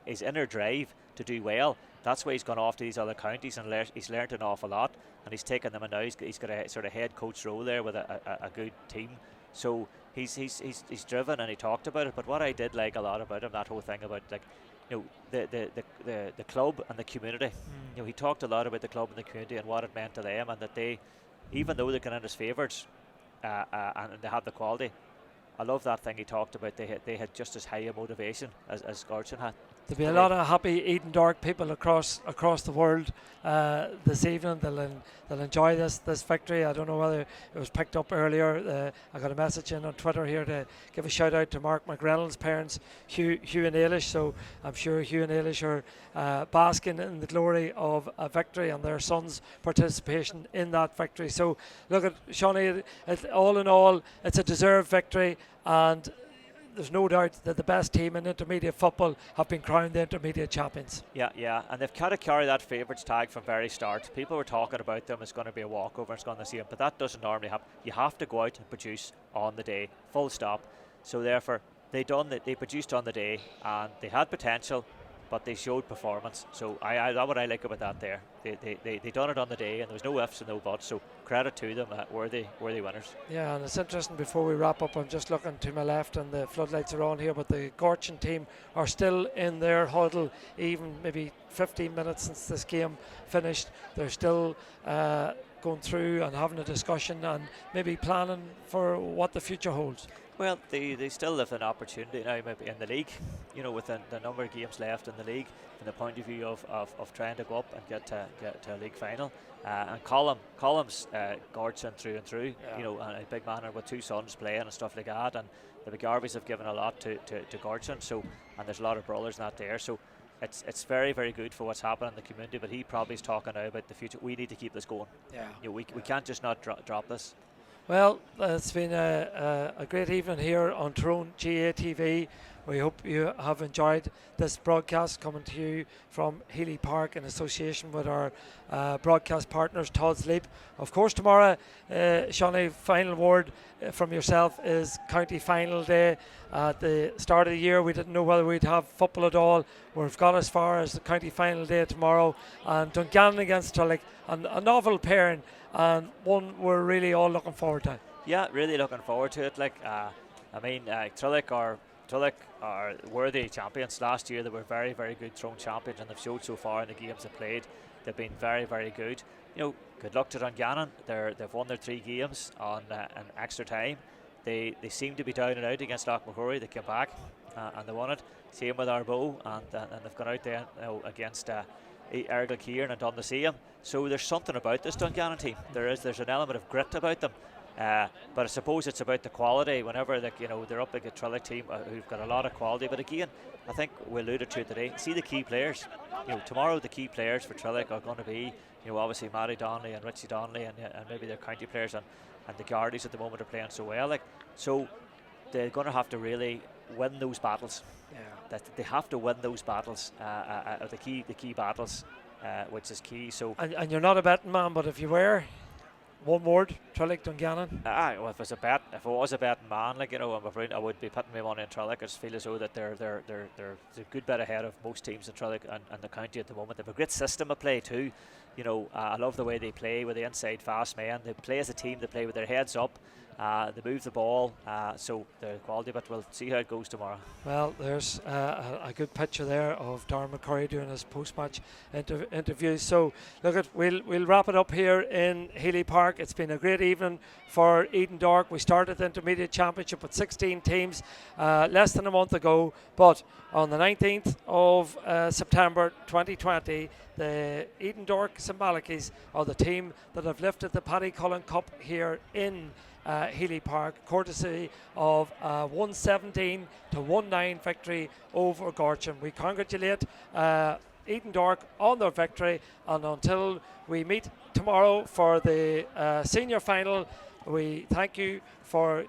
His inner drive to do well. That's why he's gone off to these other counties and he's learned an awful lot, and he's taken them, and now he's got a sort of head coach role there with a good team. So he's driven, and he talked about it. But what I did like a lot about him, that whole thing about, like, you know, the club and the community. You know, he talked a lot about the club and the community and what it meant to them, and that they, even though they can in as favourites and they have the quality, I love that thing he talked about. They had just as high a motivation as Gortin had. There'll be a lot of happy Edendork people across the world this evening. They'll enjoy this victory. I don't know whether it was picked up earlier. I got a message in on Twitter here to give a shout out to Mark McReynolds' parents, Hugh and Ailish. So I'm sure Hugh and Ailish are basking in the glory of a victory and their son's participation in that victory. So look at Shawnee. All in all, it's a deserved victory, and there's no doubt that the best team in intermediate football have been crowned the intermediate champions. Yeah, and they've kind of carried that favourites tag from very start. People were talking about them, it's going to be a walkover, it's going to see them, but that doesn't normally happen. You have to go out and produce on the day, full stop. So therefore, they produced on the day, and they had potential, but they showed performance. So that's what I like about that there. They done it on the day, and there was no ifs and no buts. So credit to them, worthy winners. Yeah, and it's interesting. Before we wrap up, I'm just looking to my left, and the floodlights are on here. But the Gortin team are still in their huddle, even maybe 15 minutes since this game finished. They're still going through and having a discussion and maybe planning for what the future holds. Well, they still have an opportunity now, maybe in the league, you know, with the number of games left in the league, from the point of view of trying to go up and get to a league final. And Colum's Gortin through and through, you know, and a big man with two sons playing and stuff like that. And the McGarveys have given a lot to Gortin, so, and there's a lot of brothers not there. So it's very, very good for what's happening in the community. But he probably is talking now about the future. We need to keep this going. Yeah, you know, we can't just not drop this. Well, it's been a great evening here on Tyrone GA TV. We hope you have enjoyed this broadcast coming to you from Healy Park in association with our broadcast partners, Todd's Leap. Of course, tomorrow, Shawnee, final word from yourself is county final day. At the start of the year, we didn't know whether we'd have football at all. We've got as far as the county final day tomorrow, and Dungannon against Trillick, and a novel pairing, and one we're really all looking forward to. Yeah, really looking forward to it. Like, I mean, Trillick are worthy champions. Last year they were very, very good Tyrone champions, and they've showed so far in the games they've played. They've been very, very good. You know, good luck to Dungannon. They've won their 3 games on an extra time. They seem to be down and out against Lochmahorry. They came back and they won it. Same with Arbo, and they've gone out there, you know, against Ergal Kieran and done the same. So there's something about this Dungannon team. There's an element of grit about them. But I suppose it's about the quality. Whenever they're up against a Trillick team who've got a lot of quality. But again, I think we alluded to it today. See the key players. You know, tomorrow the key players for Trillick are going to be, you know, obviously Matty Donnelly and Richie Donnelly and maybe their county players, and the Gardays at the moment are playing so well. Like, so they're going to have to really win those battles. Yeah. That they have to win those battles. The key battles, which is key. So. And you're not a betting man, but if you were. One word, Trillick Dungannon. Well, if it was a betting man, like, you know, I'm afraid I would be putting my money in Trillick. I just feel as though that they're a good bit ahead of most teams in Trillick and the county at the moment. They have a great system of play too. You know, I love the way they play with the inside fast men. They play as a team. They play with their heads up. They move the ball. So the quality, but we'll see how it goes tomorrow. Well, there's a good picture there of Darren McCurry doing his post-match interviews. So look, we'll wrap it up here in Healy Park. It's been a great evening for Edendork. We started the Intermediate Championship with 16 teams less than a month ago, but on the 19th of September 2020, the Edendork St Malachy's are the team that have lifted the Paddy Cullen Cup here in Healy Park, courtesy of 117 to 1-9 victory over Gortin. We congratulate Edendork on their victory, and until we meet tomorrow for the senior final, we thank you for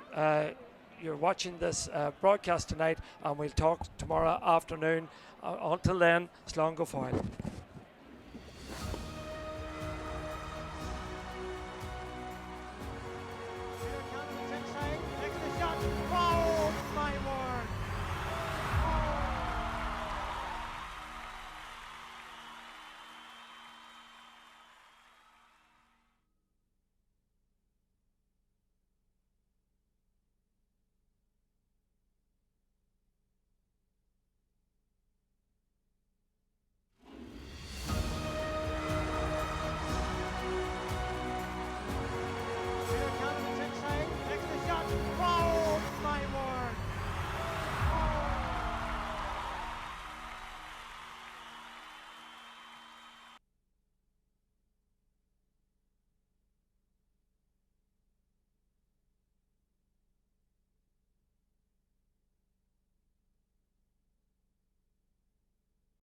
you're watching this broadcast tonight, and we'll talk tomorrow afternoon. Until then, slán go fáil.